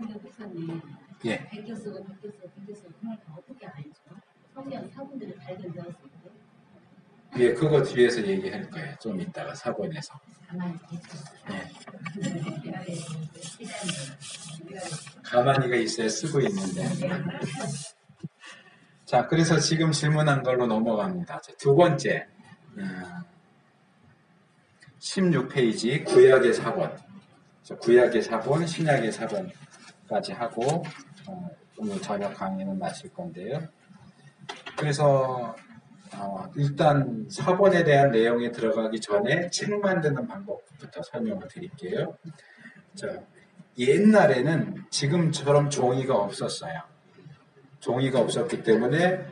근데 목사님, 예. 베껴쓰고 그걸 다 어떻게 알죠? 성경 사본들이 발견되었을 때. 예, 그거 뒤에서 얘기할 거예요. 좀 이따가 사본에서. 가만히 예. 가만히가 있어야 쓰고 있는데. 자, 그래서 지금 질문한 걸로 넘어갑니다. 두 번째, 16페이지 구약의 사본. 구약의 사본, 신약의 사본까지 하고 오늘 저녁 강의는 마칠 건데요. 그래서 일단 사본에 대한 내용에 들어가기 전에 책 만드는 방법부터 설명을 드릴게요. 자, 옛날에는 지금처럼 종이가 없었어요. 종이가 없었기 때문에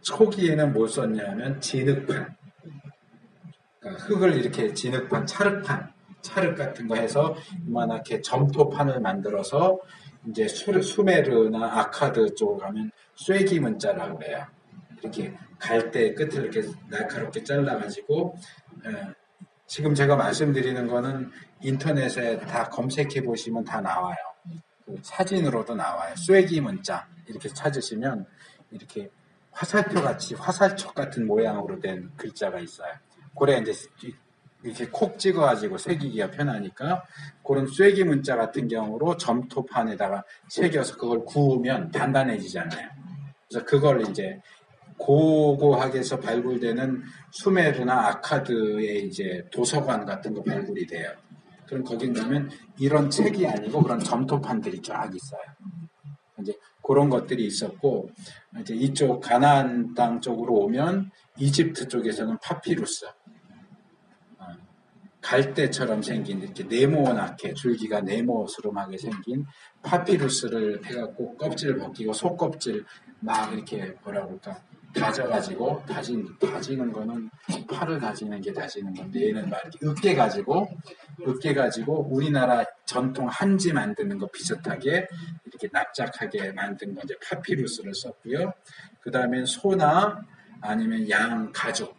초기에는 뭘 썼냐면 진흙판, 그러니까 흙을 이렇게 진흙판, 찰흙 같은 거 해서 이만하게 점토판을 만들어서 이제 수메르나 아카드 쪽으로 가면 쐐기 문자라고 그래요. 이렇게 갈대 끝을 이렇게 날카롭게 잘라가지고 지금 제가 말씀드리는 거는 인터넷에 다 검색해 보시면 다 나와요. 사진으로도 나와요. 쐐기 문자 이렇게 찾으시면 이렇게 화살표 같이 화살촉 같은 모양으로 된 글자가 있어요. 그래 이제 이렇게 콕 찍어가지고 새기기가 편하니까 그런 쐐기 문자 같은 경우로 점토판에다가 새겨서 그걸 구우면 단단해지잖아요. 그래서 그걸 이제 고고하게서 발굴되는 수메르나 아카드의 이제 도서관 같은 거 발굴이 돼요. 그럼 거긴 가면 이런 책이 아니고 그런 점토판들이 쫙 있어요. 이제 그런 것들이 있었고 이제 이쪽 가나안 땅 쪽으로 오면 이집트 쪽에서는 파피루스, 갈대처럼 생긴 이렇게 네모나게 줄기가 네모스름하게 생긴 파피루스를 해갖고 껍질을 벗기고 속껍질 막 이렇게 뭐라 그럴까 다져가지고 다지는 거는 팔을 다지는 게 다지는 건데 얘는 막 이렇게 으깨 가지고 우리나라 전통 한지 만드는 거 비슷하게 이렇게 납작하게 만든 거 이제 파피루스를 썼고요. 그 다음에 소나 아니면 양 가죽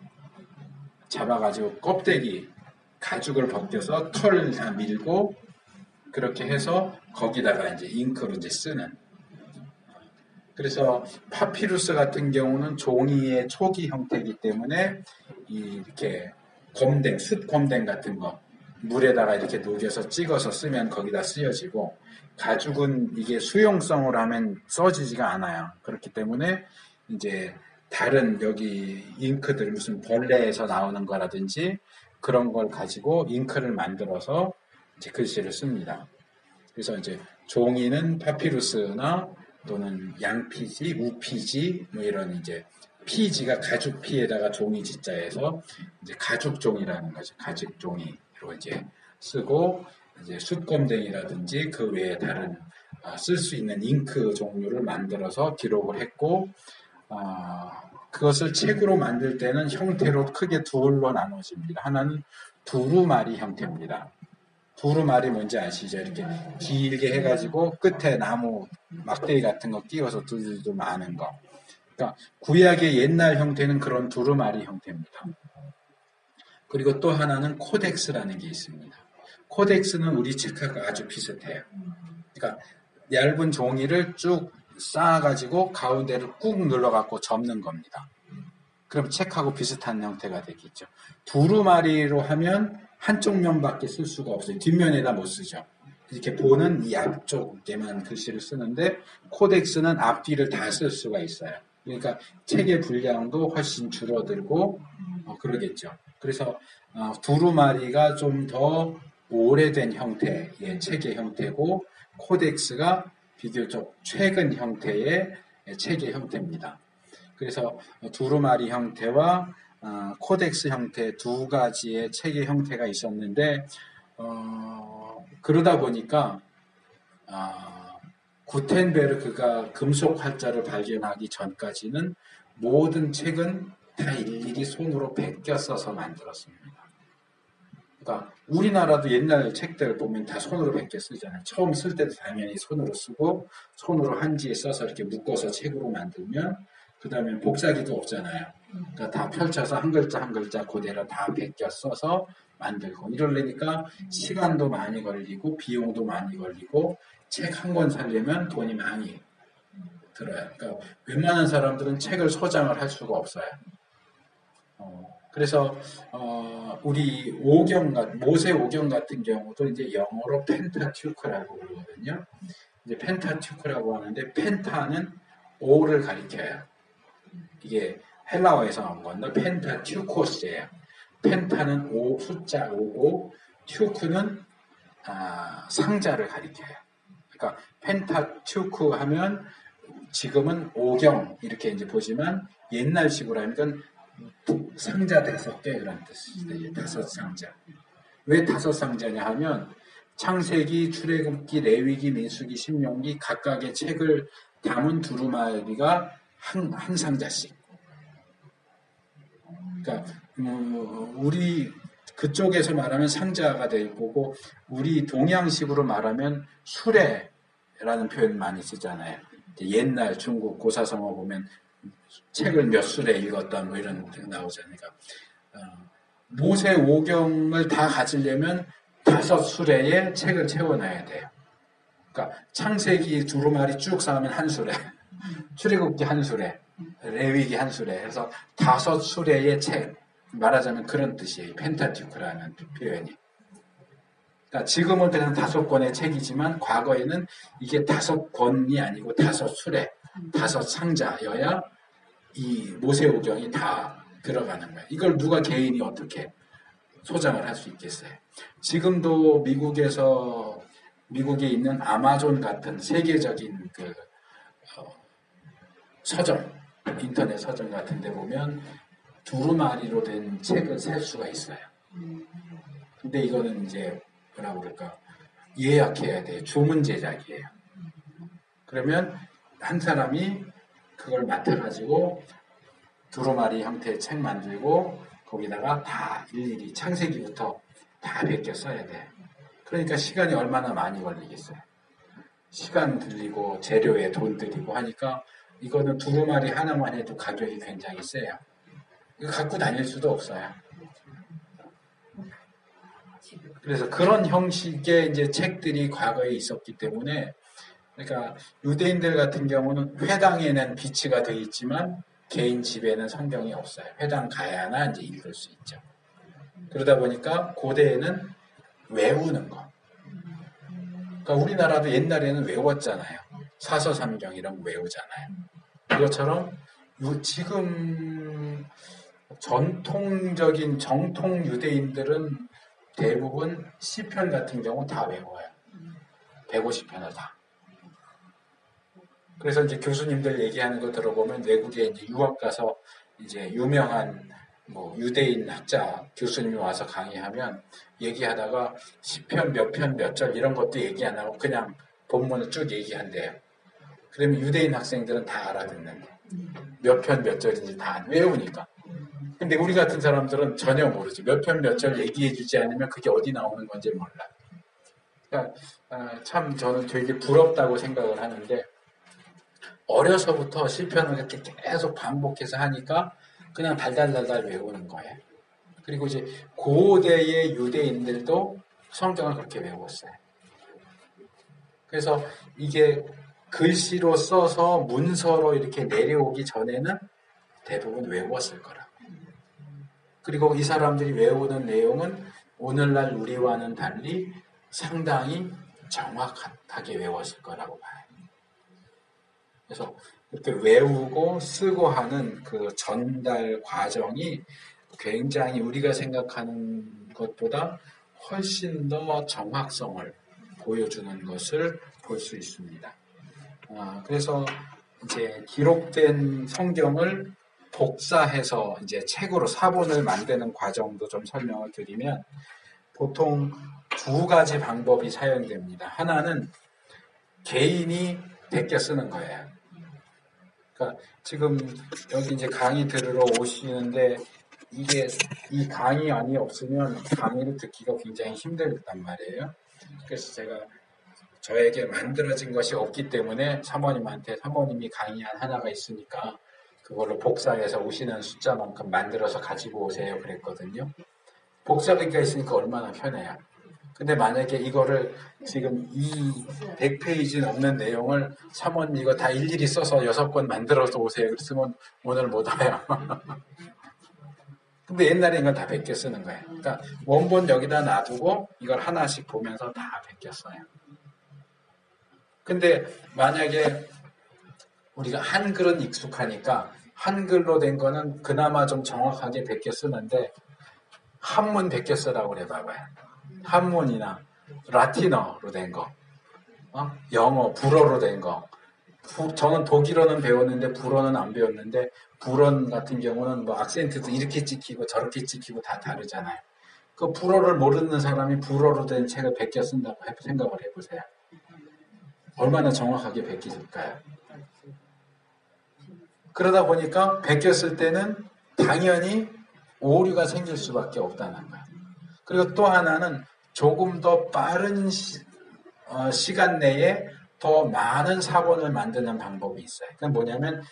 잡아가지고 껍데기 가죽을 벗겨서 털을 다 밀고 그렇게 해서 거기다가 이제 잉크로 이제 쓰는. 그래서 파피루스 같은 경우는 종이의 초기 형태이기 때문에 이렇게 검댕, 숯검댕 같은 거 물에다가 이렇게 녹여서 찍어서 쓰면 거기다 쓰여지고 가죽은 이게 수용성으로 하면 써지지가 않아요. 그렇기 때문에 이제 다른 여기 잉크들 무슨 벌레에서 나오는 거라든지 그런 걸 가지고 잉크를 만들어서 이제 글씨를 씁니다. 그래서 이제 종이는 파피루스나 또는 양피지, 우피지 뭐 이런 이제 피지가 가죽 피에다가 종이 지자에서 이제 가죽종이라는 거죠. 가죽종이로 이제 쓰고 이제 숯검댕이라든지 그 외에 다른 쓸 수 있는 잉크 종류를 만들어서 기록을 했고 그것을 책으로 만들 때는 형태로 크게 둘로 나눠집니다. 하나는 두루마리 형태입니다. 두루마리 뭔지 아시죠? 이렇게 길게 해가지고 끝에 나무 막대기 같은 거 끼워서 두루두루 마는 거. 그러니까 구약의 옛날 형태는 그런 두루마리 형태입니다. 그리고 또 하나는 코덱스라는 게 있습니다. 코덱스는 우리 책하고 아주 비슷해요. 그러니까 얇은 종이를 쭉 쌓아가지고 가운데를 꾹 눌러갖고 접는 겁니다. 그럼 책하고 비슷한 형태가 되겠죠. 두루마리로 하면 한쪽 면밖에 쓸 수가 없어요. 뒷면에다 못 쓰죠. 이렇게 보는 이 앞쪽에만 글씨를 쓰는데 코덱스는 앞뒤를 다 쓸 수가 있어요. 그러니까 책의 분량도 훨씬 줄어들고 그러겠죠. 그래서 두루마리가 좀 더 오래된 형태의 책의 형태고 코덱스가 비교적 최근 형태의 책의 형태입니다. 그래서 두루마리 형태와 코덱스 형태 두 가지의 책의 형태가 있었는데 그러다 보니까 구텐베르크가 금속 활자를 발견하기 전까지는 모든 책은 다 일일이 손으로 베껴 써서 만들었습니다. 그러니까 우리나라도 옛날 책들 보면 다 손으로 베껴 쓰잖아요. 처음 쓸 때도 당연히 손으로 쓰고 손으로 한지에 써서 이렇게 묶어서 책으로 만들면 그 다음에 복사기도 없잖아요. 그러니까 다 펼쳐서 한 글자 한 글자 그대로 다 베껴 써서 만들고 이러려니까 시간도 많이 걸리고 비용도 많이 걸리고 책 한 권 사려면 돈이 많이 들어요. 그러니까 웬만한 사람들은 책을 소장을 할 수가 없어요. 그래서 우리 모세 오경 같은 경우도 이제 영어로 펜타튜크라고 부르거든요. 이제 펜타튜크라고 하는데 펜타는 5를 가리켜요. 이게 헬라어에서 나온 건데 펜타튜코스예요. 펜타는 숫자 5고 튜크는 상자를 가리켜요. 그러니까 펜타튜크 하면 지금은 오경 이렇게 이제 보지만 옛날식으로 하면 상자 5개 그런 뜻이에요. 5상자. 왜 5상자냐 하면 창세기, 출애굽기, 레위기, 민수기, 신명기 각각의 책을 담은 두루마리가 한 상자씩. 그러니까 우리 그쪽에서 말하면 상자가 될 거고 우리 동양식으로 말하면 수레라는 표현 많이 쓰잖아요. 옛날 중국 고사성어 보면 책을 몇 수레 읽었다 뭐 이런 게 나오잖아요. 그러니까 모세 오경을 다 가지려면 5수레의 책을 채워놔야 돼요. 그러니까 창세기 두루마리 쭉 쌓으면 한 수레, 출애굽기 한 수레, 레위기 한 수레 해서 5수레의 책 말하자면 그런 뜻이에요. 펜타튜크라는 표현이. 그러니까 지금은 그냥 5권의 책이지만 과거에는 이게 5권이 아니고 5수레, 5상자여야 이 모세오경이 다 들어가는 거예요. 이걸 누가 개인이 어떻게 소장을 할 수 있겠어요? 지금도 미국에 있는 아마존 같은 세계적인 서점, 인터넷 서점 같은 데 보면 두루마리로 된 책을 살 수가 있어요. 근데 이거는 이제 뭐라고 그럴까? 예약해야 돼요. 주문 제작이에요. 그러면 한 사람이 그걸 맡아가지고 두루마리 형태의 책 만들고 거기다가 다 일일이 창세기부터 다 베껴 써야 돼. 그러니까 시간이 얼마나 많이 걸리겠어요. 시간 들리고 재료에 돈 들이고 하니까 이거는 두루마리 하나만 해도 가격이 굉장히 세요. 이거 갖고 다닐 수도 없어요. 그래서 그런 형식의 이제 책들이 과거에 있었기 때문에 그러니까 유대인들 같은 경우는 회당에는 비치가 되어 있지만 개인 집에는 성경이 없어요. 회당 가야나 이제 읽을 수 있죠. 그러다 보니까 고대에는 외우는 거. 그러니까 우리나라도 옛날에는 외웠잖아요. 사서삼경 이런 거 외우잖아요. 그것처럼 지금 전통적인 정통 유대인들은 대부분 시편 같은 경우 다 외워요. 150편을 다. 그래서 이제 교수님들 얘기하는 거 들어보면 외국에 이제 유학 가서 이제 유명한 뭐 유대인 학자 교수님이 와서 강의하면 얘기하다가 시편 몇 편 몇 절 이런 것도 얘기 안 하고 그냥 본문을 쭉 얘기한대요. 그러면 유대인 학생들은 다 알아듣는데 몇 편 몇 절인지 다 안 외우니까. 근데 우리 같은 사람들은 전혀 모르지. 몇 편 몇 절 얘기해 주지 않으면 그게 어디 나오는 건지 몰라. 그러니까 참 저는 되게 부럽다고 생각을 하는데 어려서부터 시편을 이렇게 계속 반복해서 하니까 그냥 달달달달 외우는 거예요. 그리고 이제 고대의 유대인들도 성경을 그렇게 외웠어요. 그래서 이게 글씨로 써서 문서로 이렇게 내려오기 전에는 대부분 외웠을 거라고. 그리고 이 사람들이 외우는 내용은 오늘날 우리와는 달리 상당히 정확하게 외웠을 거라고 봐요. 그래서 이렇게 외우고 쓰고 하는 그 전달 과정이 굉장히 우리가 생각하는 것보다 훨씬 더 정확성을 보여주는 것을 볼 수 있습니다. 그래서 이제 기록된 성경을 복사해서 이제 책으로 사본을 만드는 과정도 좀 설명을 드리면 보통 2가지 방법이 사용됩니다. 하나는 개인이 베껴 쓰는 거예요. 그러니까 지금 여기 이제 강의 들으러 오시는데 이게 이 강의안이 없으면 강의를 듣기가 굉장히 힘들단 말이에요. 그래서 제가 저에게 만들어진 것이 없기 때문에 사모님한테 사모님이 강의안 하나가 있으니까 그걸로 복사해서 오시는 숫자만큼 만들어서 가지고 오세요 그랬거든요. 복사기가 있으니까 얼마나 편해요. 근데 만약에 이거를 지금 이 100페이지 넘는 내용을 사모님 이거 다 일일이 써서 6권 만들어서 오세요. 그랬으면 오늘 못 와요. 근데 옛날에 이건 다 베껴 쓰는 거예요. 그러니까 원본 여기다 놔두고 이걸 하나씩 보면서 다 베껴 써요. 근데 만약에 우리가 한글은 익숙하니까 한글로 된 거는 그나마 좀 정확하게 베껴 쓰는데 한문 베껴 쓰라고 그래 봐봐요. 한문이나 라틴어로 된 거, 영어, 불어로 된 거. 저는 독일어는 배웠는데 불어는 안 배웠는데 불어 같은 경우는 뭐 악센트도 이렇게 찍히고 저렇게 찍히고 다 다르잖아요. 그 불어를 모르는 사람이 불어로 된 책을 베껴 쓴다고 생각을 해보세요. 얼마나 정확하게 베껴질까요? 그러다 보니까 베꼈을 때는 당연히 오류가 생길 수밖에 없다는 거예요. 그리고 또 하나는 조금 더 빠른 시간 내에 더 많은 사본을 만드는 방법이 있어요. 그건 뭐냐면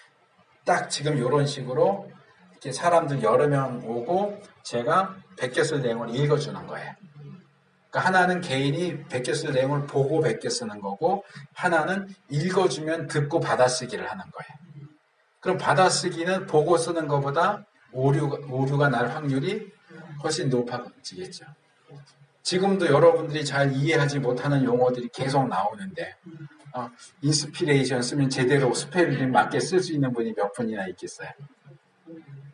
딱 지금 이런 식으로 이렇게 사람들 여러 명 오고 제가 베꼈을 내용을 읽어주는 거예요. 그러니까 하나는 개인이 베꼈을 내용을 보고 베껴 쓰는 거고 하나는 읽어주면 듣고 받아쓰기를 하는 거예요. 그럼 받아쓰기는 보고 쓰는 것보다 오류가 날 확률이 훨씬 높아지겠죠. 지금도 여러분들이 잘 이해하지 못하는 용어들이 계속 나오는데 인스피레이션 쓰면 제대로 스펠링 맞게 쓸 수 있는 분이 몇 분이나 있겠어요.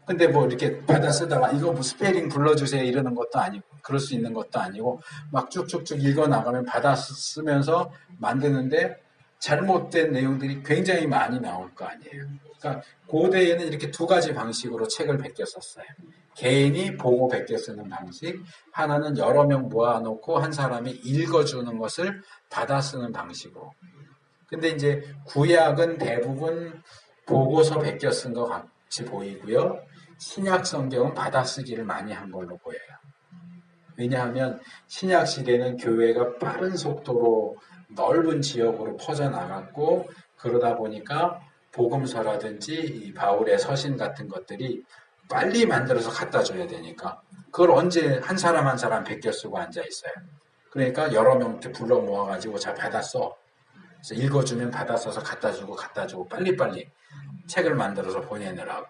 근데 뭐 이렇게 받아 쓰다가 이거 뭐 스펠링 불러주세요 이러는 것도 아니고 그럴 수 있는 것도 아니고 막 쭉쭉쭉 읽어 나가면 받아 쓰면서 만드는데 잘못된 내용들이 굉장히 많이 나올 거 아니에요. 그러니까 고대에는 이렇게 두 가지 방식으로 책을 베껴 썼어요. 개인이 보고 베껴 쓰는 방식, 하나는 여러 명 모아놓고 한 사람이 읽어주는 것을 받아 쓰는 방식으로. 근데 이제 구약은 대부분 보고서 베껴 쓴 것 같이 보이고요. 신약 성경은 받아쓰기를 많이 한 걸로 보여요. 왜냐하면 신약 시대는 교회가 빠른 속도로 넓은 지역으로 퍼져나갔고 그러다 보니까 복음서라든지 이 바울의 서신 같은 것들이 빨리 만들어서 갖다 줘야 되니까 그걸 언제 한 사람 한 사람 베껴 쓰고 앉아 있어요. 그러니까 여러 명 불러 모아가지고 자 받았어. 그래서 읽어주면 받아서서 갖다 주고 빨리빨리 책을 만들어서 보내느라고.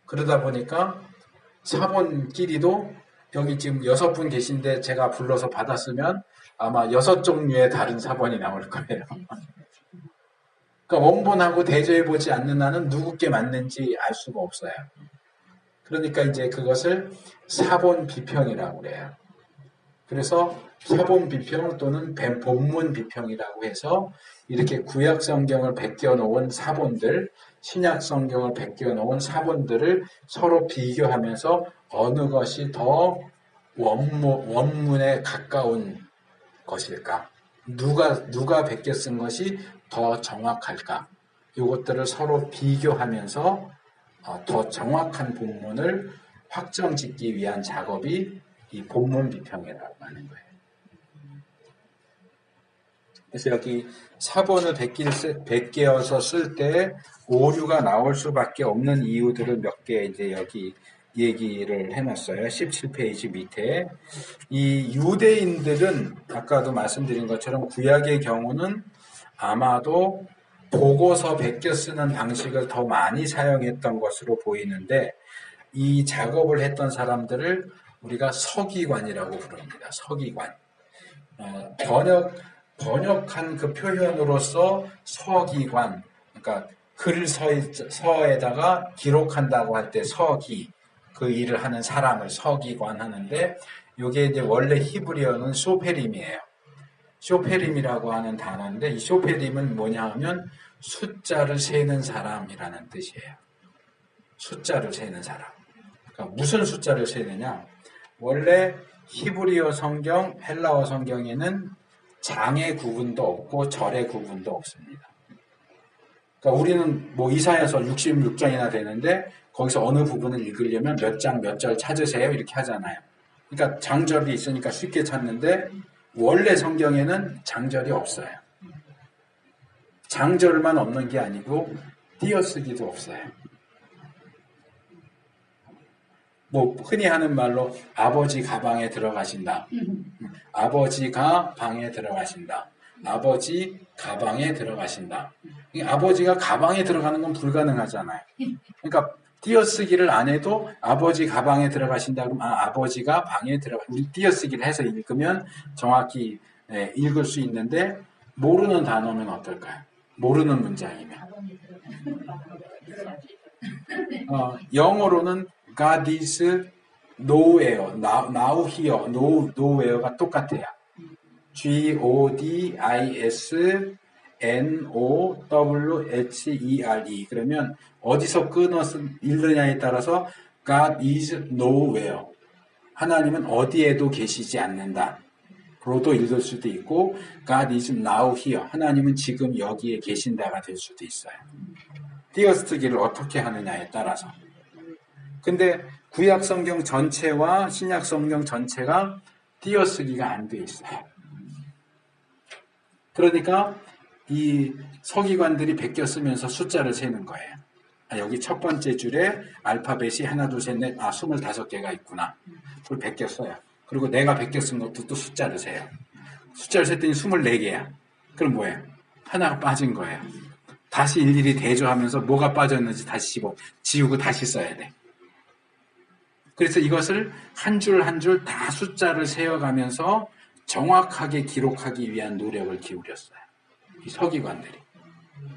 그러다 보니까 사본끼리도 여기 지금 6분 계신데 제가 불러서 받았으면 아마 6종류의 다른 사본이 나올 거예요. 그러니까 원본하고 대조해보지 않는 한은 누구께 맞는지 알 수가 없어요. 그러니까 이제 그것을 사본 비평이라고 그래요. 그래서 사본 비평 또는 본문 비평이라고 해서 이렇게 구약 성경을 베껴 놓은 사본들, 신약 성경을 베껴 놓은 사본들을 서로 비교하면서 어느 것이 더 원문에 가까운 것일까? 누가 베껴 쓴 것이 더 정확할까? 이것들을 서로 비교하면서 더 정확한 본문을 확정짓기 위한 작업이 이 본문 비평이라고 하는 거예요. 그래서 여기 사본을 베껴서 쓸 때 오류가 나올 수밖에 없는 이유들을 몇 개 이제 여기 얘기를 해놨어요. 17페이지 밑에. 이 유대인들은 아까도 말씀드린 것처럼 구약의 경우는 아마도 보고서 베껴 쓰는 방식을 더 많이 사용했던 것으로 보이는데 이 작업을 했던 사람들을 우리가 서기관이라고 부릅니다. 서기관. 번역한 그 표현으로서 서기관, 그러니까 서에다가 기록한다고 할 때 서기, 그 일을 하는 사람을 서기관 하는데 이게 이제 원래 히브리어는 쇼페림이에요. 쇼페림이라고 하는 단어인데 이 쇼페림은 뭐냐 하면 숫자를 세는 사람이라는 뜻이에요. 숫자를 세는 사람. 그러니까 무슨 숫자를 세느냐? 원래 히브리어 성경, 헬라어 성경에는 장의 구분도 없고 절의 구분도 없습니다. 그러니까 우리는 뭐 이사야서 66장이나 되는데 거기서 어느 부분을 읽으려면 몇 장 몇 절 찾으세요 이렇게 하잖아요. 그러니까 장절이 있으니까 쉽게 찾는데 원래 성경에는 장절이 없어요. 장절만 없는 게 아니고 띄어쓰기도 없어요. 뭐 흔히 하는 말로 아버지 가방에 들어가신다. 아버지가 방에 들어가신다. 아버지 가방에 들어가신다. 이 아버지가 가방에 들어가는 건 불가능하잖아요. 그러니까 띄어쓰기를 안 해도 아버지 가방에 들어가신다 그러면 아버지가 방에 들어가. 우리 띄어쓰기를 해서 읽으면 정확히 읽을 수 있는데 모르는 단어면 어떨까요? 모르는 문장이면. 영어로는 God is nowhere, now here, nowhere가 똑같아요. Godisnowhere. 그러면 어디서 끊어서 읽느냐에 따라서 God is nowhere. 하나님은 어디에도 계시지 않는다. 로도 읽을 수도 있고 God is now here. 하나님은 지금 여기에 계신다가 될 수도 있어요. 띄어쓰기를 어떻게 하느냐에 따라서. 근데 구약 성경 전체와 신약 성경 전체가 띄어쓰기가 안 돼 있어요. 그러니까 이 서기관들이 베껴 쓰면서 숫자를 세는 거예요. 여기 첫 번째 줄에 알파벳이 하나, 둘, 셋, 넷, 25개가 있구나. 그걸 베껴 써요. 그리고 내가 베껴 쓴 것도 또 숫자를 세요. 숫자를 셌더니 24개야. 그럼 뭐예요? 하나가 빠진 거예요. 다시 일일이 대조하면서 뭐가 빠졌는지 다시 지우고 다시 써야 돼. 그래서 이것을 한 줄 한 줄 다 숫자를 세어가면서 정확하게 기록하기 위한 노력을 기울였어요. 이 서기관들이.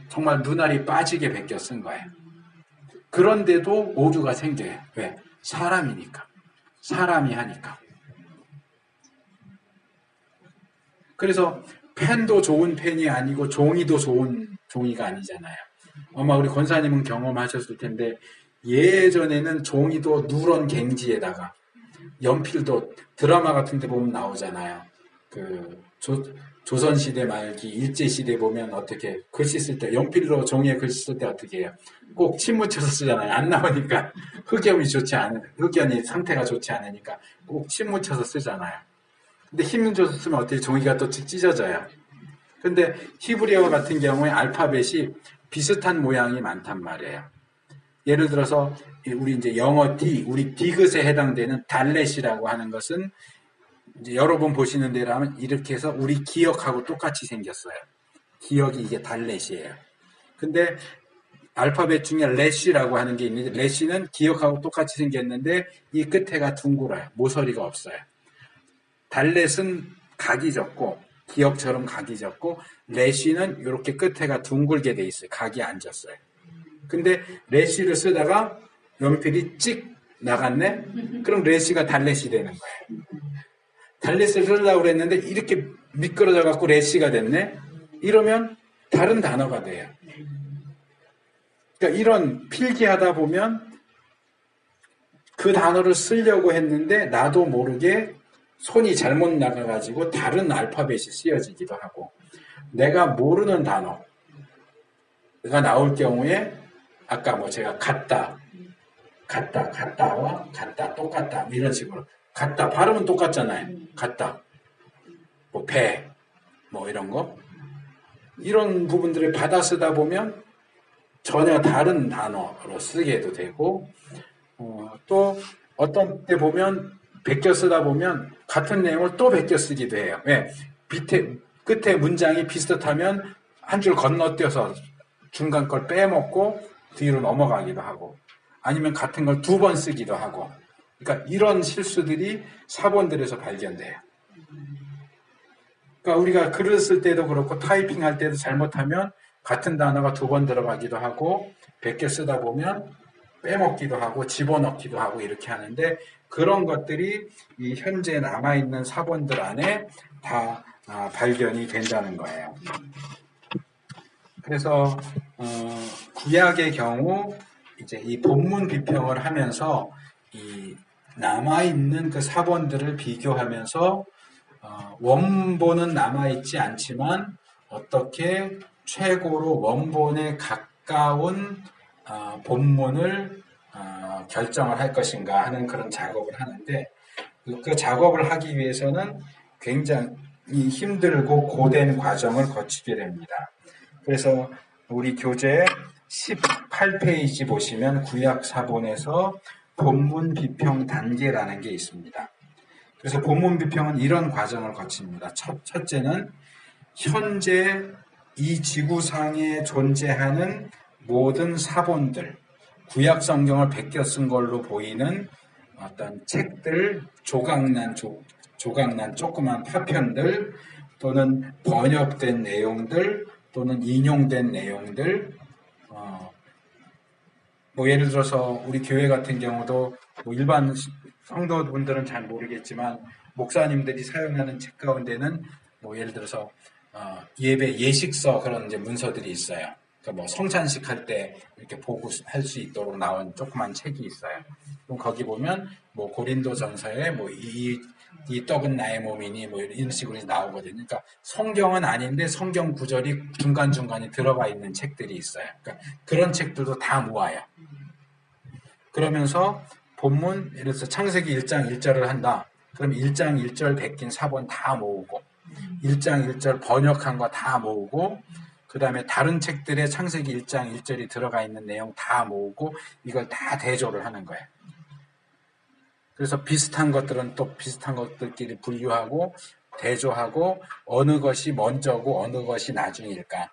정말 눈알이 빠지게 베껴 쓴 거예요. 그런데도 오류가 생겨요. 왜? 사람이니까. 사람이 하니까. 그래서 펜도 좋은 펜이 아니고 종이도 좋은 종이가 아니잖아요. 아마 우리 권사님은 경험하셨을 텐데 예전에는 종이도 누런 갱지에다가 연필도 드라마 같은 데 보면 나오잖아요. 그 조선시대 말기 일제시대 보면 어떻게 글씨 쓸 때 연필로 종이에 글씨 쓸 때 어떻게 해요? 꼭 침 묻혀서 쓰잖아요. 안 나오니까 흑연이 상태가 좋지 않으니까 꼭 침 묻혀서 쓰잖아요. 근데 힘 줘서 쓰면 어떻게 종이가 또 찢어져요. 근데 히브리어 같은 경우에 알파벳이 비슷한 모양이 많단 말이에요. 예를 들어서 우리 이제 영어 D, 우리 디귿에 해당되는 달렛이라고 하는 것은 이제 여러 번 보시는 대로 하면 이렇게 해서 우리 기억하고 똑같이 생겼어요. 기억이 이게 달렛이에요. 근데 알파벳 중에 렛이라고 하는 게 있는데 렛이는 기억하고 똑같이 생겼는데 이 끝에가 둥글어요. 모서리가 없어요. 달렛은 각이 적고 기억처럼 각이 적고 렛이는 이렇게 끝에가 둥글게 돼 있어요. 각이 안 졌어요. 근데 렛시를 쓰다가 연필이 찍 나갔네? 그럼 렛시가 달렛이 되는 거예요. 달렛을 쓰려고 그랬는데 이렇게 미끄러져 갖고 렛시가 됐네? 이러면 다른 단어가 돼요. 그러니까 이런 필기하다 보면 그 단어를 쓰려고 했는데 나도 모르게 손이 잘못 나가가지고 다른 알파벳이 쓰여지기도 하고 내가 모르는 단어가 나올 경우에 아까 뭐 제가 같다와 똑같다 이런 식으로 같다 발음은 똑같잖아요. 같다 뭐 배 뭐 이런 거 이런 부분들을 받아 쓰다 보면 전혀 다른 단어로 쓰게도 되고 또 어떤 때 보면 베껴 쓰다 보면 같은 내용을 또 베껴 쓰기도 해요. 왜? 끝에 문장이 비슷하면 한 줄 건너뛰어서 중간 걸 빼먹고 뒤로 넘어가기도 하고 아니면 같은 걸 2번 쓰기도 하고 그러니까 이런 실수들이 사본들에서 발견돼요. 그러니까 우리가 글을 쓸 때도 그렇고 타이핑할 때도 잘못하면 같은 단어가 2번 들어가기도 하고 베껴 쓰다 보면 빼먹기도 하고 집어넣기도 하고 이렇게 하는데 그런 것들이 이 현재 남아있는 사본들 안에 다 발견이 된다는 거예요. 그래서 구약의 경우 이제 이 본문 비평을 하면서 이 남아있는 그 사본들을 비교하면서 원본은 남아있지 않지만 어떻게 최고로 원본에 가까운 본문을 결정을 할 것인가 하는 그런 작업을 하는데 그 작업을 하기 위해서는 굉장히 힘들고 고된 과정을 거치게 됩니다. 그래서 우리 교재 18페이지 보시면 구약 사본에서 본문 비평 단계라는 게 있습니다. 그래서 본문 비평은 이런 과정을 거칩니다. 첫째는 현재 이 지구상에 존재하는 모든 사본들, 구약 성경을 베껴 쓴 걸로 보이는 어떤 책들, 조각난 조그만 파편들, 또는 번역된 내용들, 또는 인용된 내용들, 뭐 예를 들어서 우리 교회 같은 경우도 뭐 일반 성도분들은 잘 모르겠지만 목사님들이 사용하는 책 가운데는 뭐 예를 들어서 예배 예식서 그런 이제 문서들이 있어요. 그러니까 뭐 성찬식 할 때 이렇게 보고 할 수 있도록 나온 조그만 책이 있어요. 그럼 거기 보면 뭐 고린도전서에 뭐 이 떡은 나의 몸이니 뭐 이런 식으로 나오거든요. 그러니까 성경은 아닌데 성경 구절이 중간중간에 들어가 있는 책들이 있어요. 그러니까 그런 책들도 다 모아요. 그러면서 본문, 예를 들어서 창세기 1장 1절을 한다. 그럼 1장 1절 베낀 사본 다 모으고 1장 1절 번역한 거 다 모으고 그 다음에 다른 책들의 창세기 1장 1절이 들어가 있는 내용 다 모으고 이걸 다 대조를 하는 거예요. 그래서 비슷한 것들은 또 비슷한 것들끼리 분류하고 대조하고 어느 것이 먼저고 어느 것이 나중일까?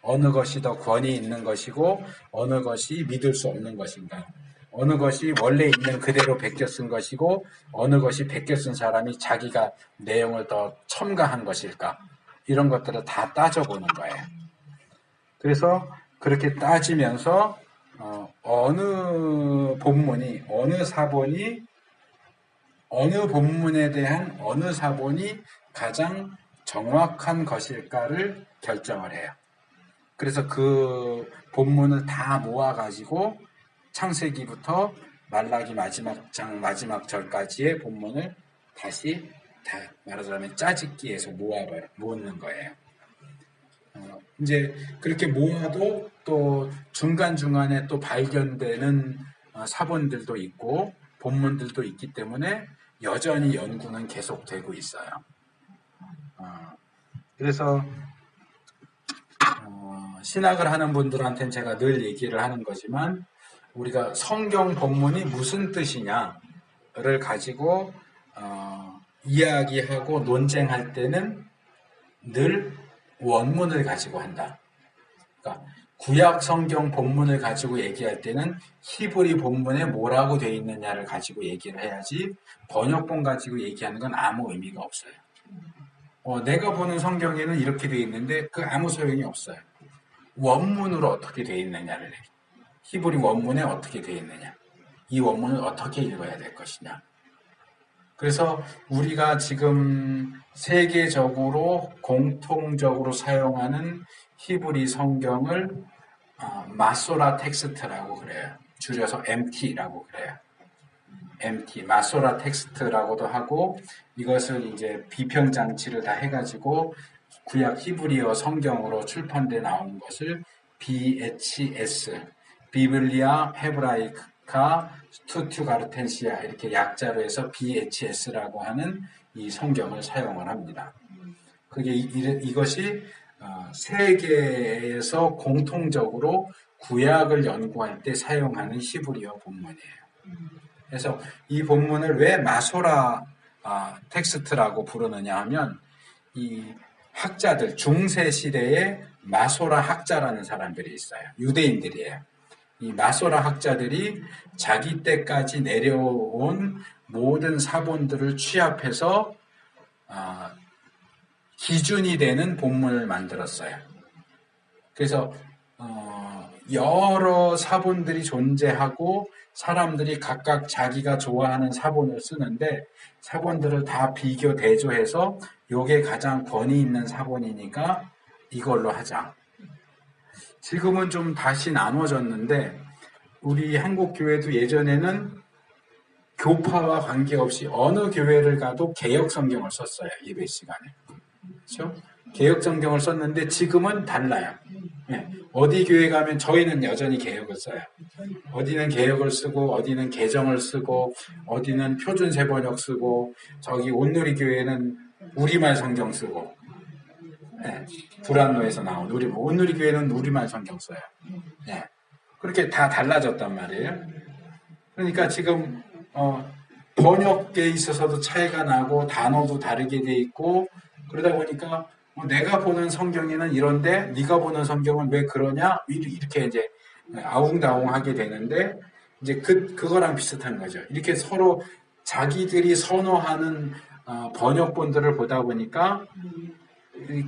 어느 것이 더 권위 있는 것이고 어느 것이 믿을 수 없는 것인가? 어느 것이 원래 있는 그대로 베껴 쓴 것이고 어느 것이 베껴 쓴 사람이 자기가 내용을 더 첨가한 것일까? 이런 것들을 다 따져보는 거예요. 그래서 그렇게 따지면서 어느 본문이 어느 사본이 어느 본문에 대한 어느 사본이 가장 정확한 것일까를 결정을 해요. 그래서 그 본문을 다 모아가지고 창세기부터 말라기 마지막 장 마지막 절까지의 본문을 다시 다 말하자면 짜집기해서 모으는 거예요. 이제 그렇게 모아도 또 중간중간에 또 발견되는 사본들도 있고 본문들도 있기 때문에 여전히 연구는 계속되고 있어요. 그래서 신학을 하는 분들한테는 제가 늘 얘기를 하는 거지만 우리가 성경 본문이 무슨 뜻이냐를 가지고 이야기하고 논쟁할 때는 늘 원문을 가지고 한다. 그러니까 구약 성경 본문을 가지고 얘기할 때는 히브리 본문에 뭐라고 되어 있느냐를 가지고 얘기를 해야지 번역본 가지고 얘기하는 건 아무 의미가 없어요. 내가 보는 성경에는 이렇게 되어 있는데 그 아무 소용이 없어요. 원문으로 어떻게 되어 있느냐를 얘기해요. 히브리 원문에 어떻게 되어 있느냐. 이 원문을 어떻게 읽어야 될 것이냐. 그래서 우리가 지금 세계적으로 공통적으로 사용하는 히브리 성경을 마소라 텍스트라고 그래요. 줄여서 MT라고 그래요. MT, 마소라 텍스트라고도 하고 이것을 이제 비평 장치를 다 해가지고 구약 히브리어 성경으로 출판돼 나온 것을 BHS, 비블리아 헤브라이카 스투튜가르텐시아 이렇게 약자로 해서 BHS라고 하는 이 성경을 사용을 합니다. 그게 이것이 세계에서 공통적으로 구약을 연구할 때 사용하는 히브리어 본문이에요. 그래서 이 본문을 왜 마소라 텍스트라고 부르느냐 하면 이 학자들 중세 시대에 마소라 학자라는 사람들이 있어요. 유대인들이에요. 이 마소라 학자들이 자기 때까지 내려온 모든 사본들을 취합해서 기준이 되는 본문을 만들었어요. 그래서 여러 사본들이 존재하고 사람들이 각각 자기가 좋아하는 사본을 쓰는데 사본들을 다 비교 대조해서 이게 가장 권위 있는 사본이니까 이걸로 하자. 지금은 좀 다시 나눠졌는데 우리 한국 교회도 예전에는 교파와 관계없이 어느 교회를 가도 개역 성경을 썼어요. 예배 시간에. 그렇죠? 개역 성경을 썼는데 지금은 달라요. 네. 어디 교회 가면 저희는 여전히 개역을 써요. 어디는 개역을 쓰고 어디는 개정을 쓰고 어디는 표준 세번역 쓰고 저기 온누리 교회는 우리말 성경 쓰고 네. 불안노에서 나온 온누리 교회는 우리말 성경 써요. 네. 그렇게 다 달라졌단 말이에요. 그러니까 지금 번역에 있어서도 차이가 나고 단어도 다르게 돼 있고 그러다 보니까 내가 보는 성경에는 이런데 네가 보는 성경은 왜 그러냐 이렇게 이제 아웅다웅하게 되는데 이제 그거랑 비슷한 거죠. 이렇게 서로 자기들이 선호하는 번역본들을 보다 보니까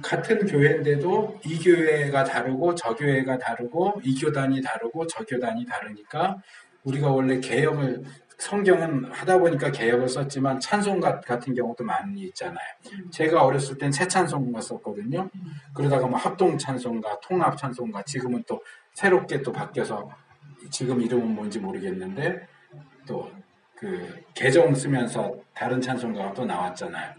같은 교회인데도 이 교회가 다르고 저 교회가 다르고 이 교단이 다르고 저 교단이 다르니까 우리가 원래 개혁을 성경은 하다 보니까 개혁을 썼지만 찬송가 같은 경우도 많이 있잖아요. 제가 어렸을 땐 새 찬송가 썼거든요. 그러다가 뭐 합동 찬송가, 통합 찬송가, 지금은 또 새롭게 또 바뀌어서 지금 이름은 뭔지 모르겠는데 또 그 개정 쓰면서 다른 찬송가가 또 나왔잖아요.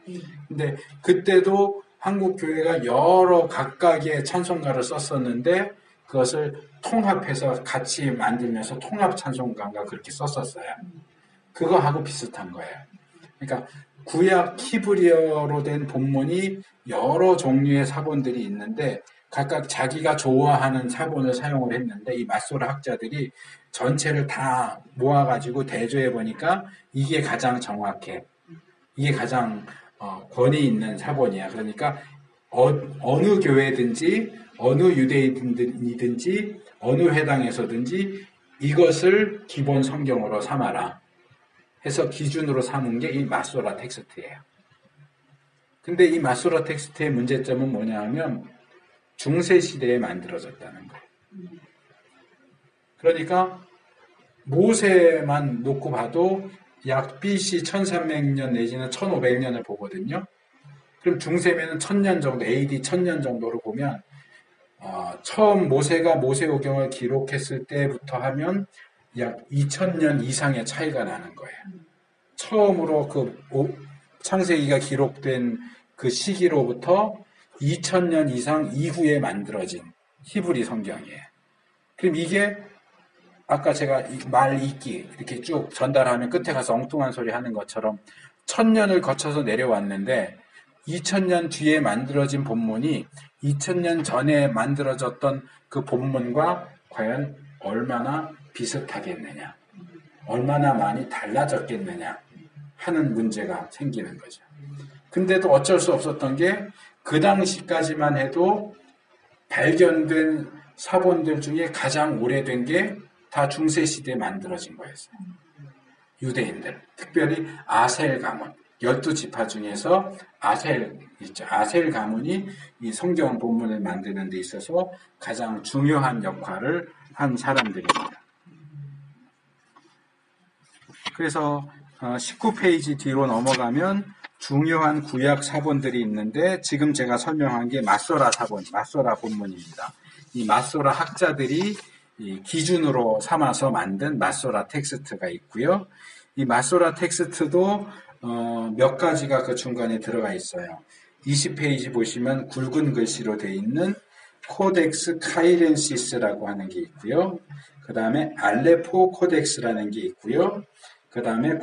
근데 그때도 한국 교회가 여러 각각의 찬송가를 썼었는데 그것을 통합해서 같이 만들면서 통합 찬송가가 그렇게 썼었어요. 그거하고 비슷한 거예요. 그러니까 구약 히브리어로 된 본문이 여러 종류의 사본들이 있는데 각각 자기가 좋아하는 사본을 사용을 했는데 이 마소라 학자들이 전체를 다 모아가지고 대조해 보니까 이게 가장 정확해. 이게 가장 권위 있는 사본이야. 그러니까 어느 교회든지 어느 유대인이든지 어느 회당에서든지 이것을 기본 성경으로 삼아라 해서 기준으로 삼은 게 이 마소라 텍스트예요. 근데 이 마소라 텍스트의 문제점은 뭐냐 하면 중세 시대에 만들어졌다는 거예요. 그러니까 모세만 놓고 봐도 약 BC 1300년 내지는 1500년을 보거든요. 그럼 중세면은 1000년 정도, AD 1000년 정도로 보면 처음 모세가 모세오경을 기록했을 때부터 하면 약 2000년 이상의 차이가 나는 거예요. 처음으로 창세기가 기록된 그 시기로부터 2000년 이상 이후에 만들어진 히브리 성경이에요. 그럼 이게 아까 제가 말 읽기 이렇게 쭉 전달하면 끝에 가서 엉뚱한 소리 하는 것처럼 1000년을 거쳐서 내려왔는데 2000년 뒤에 만들어진 본문이 2000년 전에 만들어졌던 그 본문과 과연 얼마나 비슷하겠느냐, 얼마나 많이 달라졌겠느냐 하는 문제가 생기는 거죠. 근데도 어쩔 수 없었던 게 그 당시까지만 해도 발견된 사본들 중에 가장 오래된 게 다 중세시대에 만들어진 거였어요. 유대인들, 특별히 아셀 가문, 12지파 중에서 아셀 있죠. 아셀 가문이 이 성경 본문을 만드는 데 있어서 가장 중요한 역할을 한 사람들입니다. 그래서 19페이지 뒤로 넘어가면 중요한 구약 사본들이 있는데 지금 제가 설명한 게 마소라 사본, 마소라 본문입니다. 이 마소라 학자들이 이 기준으로 삼아서 만든 마소라 텍스트가 있고요. 이 마소라 텍스트도 몇 가지가 그 중간에 들어가 있어요. 20페이지 보시면 굵은 글씨로 되어 있는 코덱스 카이렌시스라고 하는 게 있고요. 그 다음에 알레포 코덱스라는 게 있고요. 그 다음에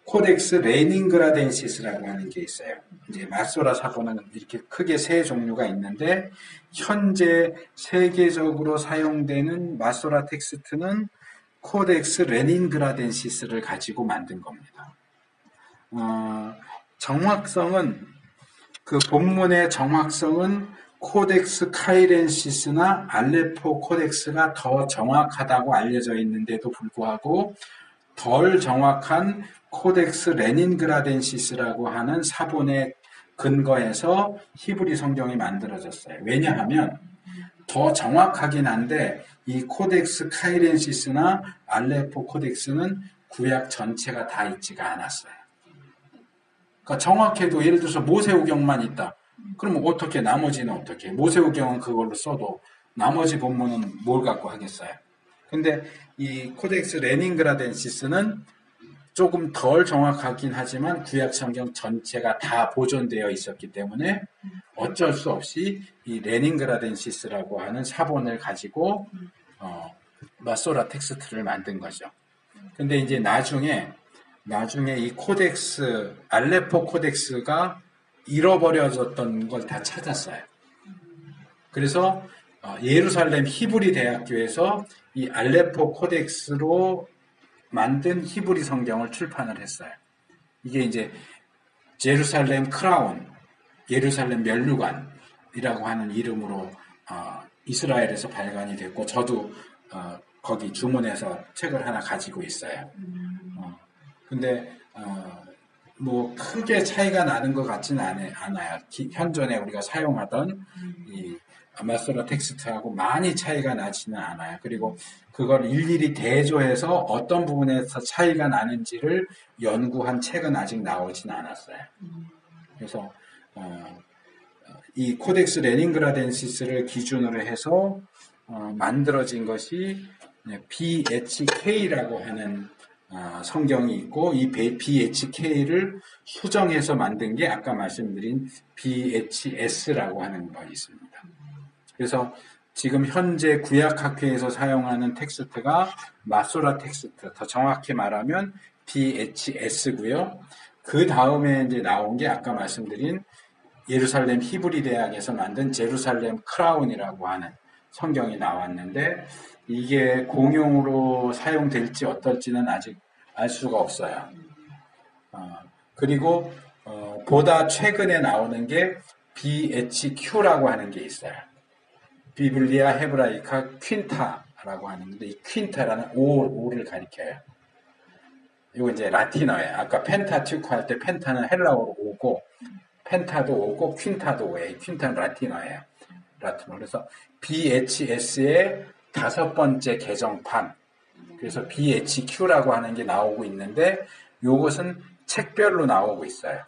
코덱스 레닌그라덴시스라고 하는 게 있어요. 이제 마소라 사본은 이렇게 크게 세 종류가 있는데 현재 세계적으로 사용되는 마소라 텍스트는 코덱스 레닌그라덴시스를 가지고 만든 겁니다. 정확성은 그 본문의 정확성은 코덱스 카이렌시스나 알레포 코덱스가 더 정확하다고 알려져 있는데도 불구하고 덜 정확한 코덱스 레닌그라덴시스라고 하는 사본에 근거해서 히브리 성경이 만들어졌어요. 왜냐하면 더 정확하긴 한데 이 코덱스 카이렌시스나 알레포 코덱스는 구약 전체가 다 있지가 않았어요. 그러니까 정확해도 예를 들어서 모세오경만 있다. 그러면 어떻게 나머지는 어떻게? 모세오경은 그걸로 써도 나머지 본문은 뭘 갖고 하겠어요? 근데 이 코덱스 레닌그라덴시스는 조금 덜 정확하긴 하지만 구약 성경 전체가 다 보존되어 있었기 때문에 어쩔 수 없이 이 레닌그라덴시스라고 하는 사본을 가지고 마소라 텍스트를 만든 거죠. 근데 이제 나중에 이 코덱스 알레포 코덱스가 잃어버려졌던 걸 다 찾았어요. 그래서 예루살렘 히브리 대학교에서 이 알레포 코덱스로 만든 히브리 성경을 출판을 했어요. 이게 이제 제루살렘 크라운, 예루살렘 면류관이라고 하는 이름으로 이스라엘에서 발간이 됐고 저도 거기 주문해서 책을 하나 가지고 있어요. 근데 뭐 크게 차이가 나는 것 같지는 않아요. 현존에 우리가 사용하던 이 마소라 텍스트하고 많이 차이가 나지는 않아요. 그리고 그걸 일일이 대조해서 어떤 부분에서 차이가 나는지를 연구한 책은 아직 나오지는 않았어요. 그래서 이 코덱스 레닌그라덴시스를 기준으로 해서 만들어진 것이 BHK라고 하는 성경이 있고 이 BHK를 수정해서 만든 게 아까 말씀드린 BHS라고 하는 거 있습니다. 그래서 지금 현재 구약학회에서 사용하는 텍스트가 마소라 텍스트, 더 정확히 말하면 BHS고요. 그 다음에 이제 나온 게 아까 말씀드린 예루살렘 히브리 대학에서 만든 제루살렘 크라운이라고 하는 성경이 나왔는데 이게 공용으로 사용될지 어떨지는 아직 알 수가 없어요. 그리고 보다 최근에 나오는 게 BHQ라고 하는 게 있어요. 비블리아 헤브라이카 퀸타라고 하는데 이 퀸타라는 오를 가리켜요. 이거 이제 라틴어예요. 아까 펜타튜크 할 때 펜타는 헬라어로 오고 펜타도 오고 퀸타도 오예요. 퀸타는 라틴어예요. 라틴어. 그래서 BHS의 5번째 개정판. 그래서 BHQ라고 하는 게 나오고 있는데 이것은 책별로 나오고 있어요.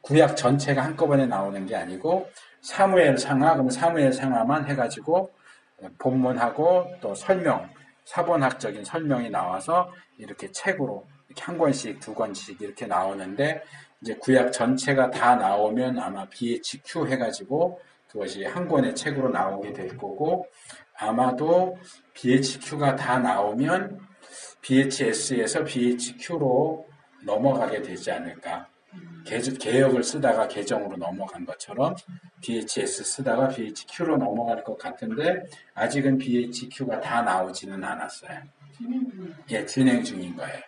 구약 전체가 한꺼번에 나오는 게 아니고 사무엘 상하, 그럼 사무엘 상하만 해가지고 본문하고 또 설명, 사본학적인 설명이 나와서 이렇게 책으로 이렇게 한 권씩, 두 권씩 이렇게 나오는데 이제 구약 전체가 다 나오면 아마 BHQ 해가지고 그것이 한 권의 책으로 나오게 될 거고 아마도 BHQ가 다 나오면 BHS에서 BHQ로 넘어가게 되지 않을까. 개역을 쓰다가 개정으로 넘어간 것처럼 BHS 쓰다가 BHQ로 넘어갈 것 같은데 아직은 BHQ가 다 나오지는 않았어요. 예, 진행 중인 거예요.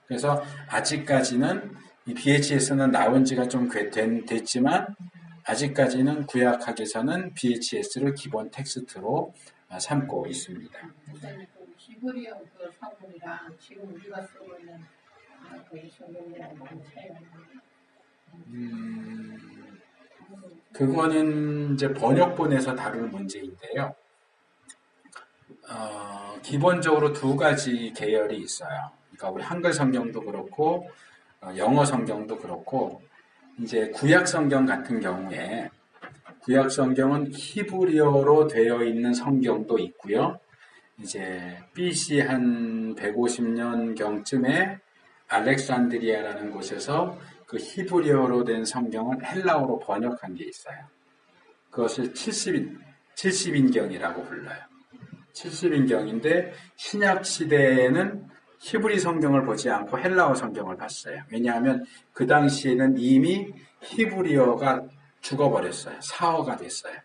그래서 아직까지는 이 BHS는 나온 지가 좀 됐지만 아직까지는 구약학에서는 BHS를 기본 텍스트로 삼고 있습니다. 히브리어 그 성경이랑 지금 우리가 쓰고 있는 그 성경이랑 많이 차이가 나요. 그거는 이제 번역본에서 다룰 문제인데요. 기본적으로 두 가지 계열이 있어요. 그러니까 우리 한글 성경도 그렇고 영어 성경도 그렇고 이제 구약 성경 같은 경우에 구약 성경은 히브리어로 되어 있는 성경도 있고요. 이제 BC 한 150년경쯤에 알렉산드리아라는 곳에서 그 히브리어로 된 성경을 헬라어로 번역한 게 있어요. 그것을 70인경이라고 불러요. 70인경인데 신약 시대에는 히브리 성경을 보지 않고 헬라어 성경을 봤어요. 왜냐하면 그 당시에는 이미 히브리어가 죽어버렸어요. 사어가 됐어요.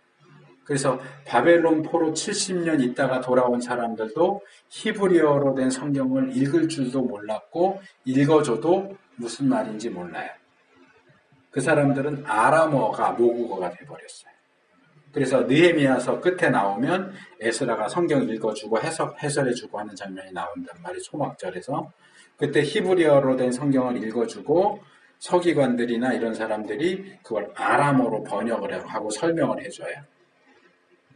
그래서 바벨론 포로 70년 있다가 돌아온 사람들도 히브리어로 된 성경을 읽을 줄도 몰랐고 읽어줘도 무슨 말인지 몰라요. 그 사람들은 아람어가 모국어가 돼버렸어요. 그래서 느헤미야서 끝에 나오면 에스라가 성경 읽어주고 해설해주고 하는 장면이 나온단 말이에요. 초막절에서. 그때 히브리어로 된 성경을 읽어주고 서기관들이나 이런 사람들이 그걸 아람어로 번역을 하고 설명을 해줘요.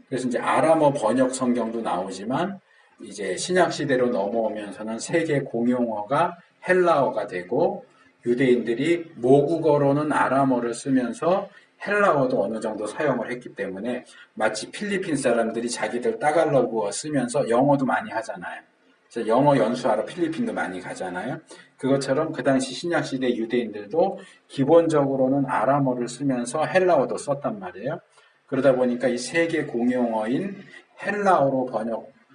그래서 이제 아람어 번역 성경도 나오지만 이제 신약 시대로 넘어오면서는 세계 공용어가 헬라어가 되고 유대인들이 모국어로는 아람어를 쓰면서 헬라어도 어느 정도 사용을 했기 때문에 마치 필리핀 사람들이 자기들 따갈로그어 쓰면서 영어도 많이 하잖아요. 그래서 영어 연수하러 필리핀도 많이 가잖아요. 그것처럼 그 당시 신약시대 유대인들도 기본적으로는 아람어를 쓰면서 헬라어도 썼단 말이에요. 그러다 보니까 이 세계 공용어인 헬라어로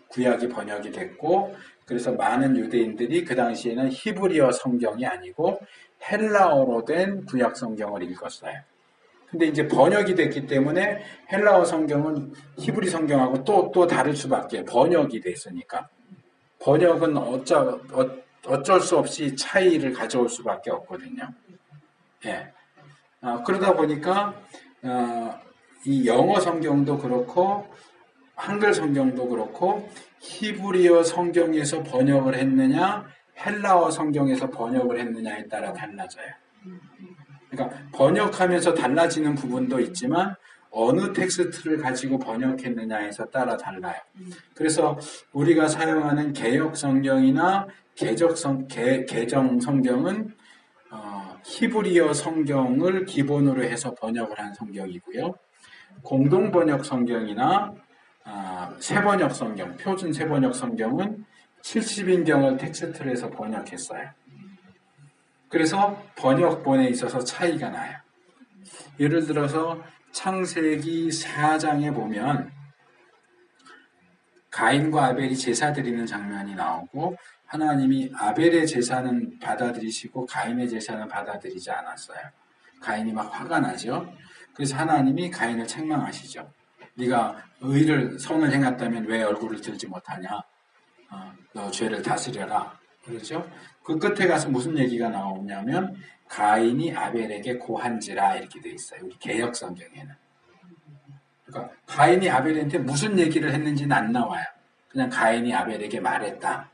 구약이 번역이 됐고 그래서 많은 유대인들이 그 당시에는 히브리어 성경이 아니고 헬라어로 된 구약 성경을 읽었어요. 근데 이제 번역이 됐기 때문에 헬라어 성경은 히브리 성경하고 또 다를 수밖에 번역이 됐으니까. 번역은 어쩔 수 없이 차이를 가져올 수밖에 없거든요. 예. 그러다 보니까 이 영어 성경도 그렇고 한글 성경도 그렇고 히브리어 성경에서 번역을 했느냐 헬라어 성경에서 번역을 했느냐에 따라 달라져요. 그러니까 번역하면서 달라지는 부분도 있지만 어느 텍스트를 가지고 번역했느냐에서 따라 달라요. 그래서 우리가 사용하는 개역 성경이나 개정 성경은 히브리어 성경을 기본으로 해서 번역을 한 성경이고요. 공동 번역 성경이나 세번역 성경, 표준 세번역 성경은 70인경을 텍스트를 해서 번역했어요. 그래서 번역본에 있어서 차이가 나요. 예를 들어서 창세기 4장에 보면 가인과 아벨이 제사 드리는 장면이 나오고 하나님이 아벨의 제사는 받아들이시고 가인의 제사는 받아들이지 않았어요. 가인이 막 화가 나죠. 그래서 하나님이 가인을 책망하시죠. 네가 선을 행했다면 왜 얼굴을 들지 못하냐? 너 죄를 다스려라. 그렇죠? 그 끝에 가서 무슨 얘기가 나오냐면 가인이 아벨에게 고한지라 이렇게 돼 있어요. 우리 개역 성경에는. 그러니까 가인이 아벨한테 무슨 얘기를 했는지는 안 나와요. 그냥 가인이 아벨에게 말했다.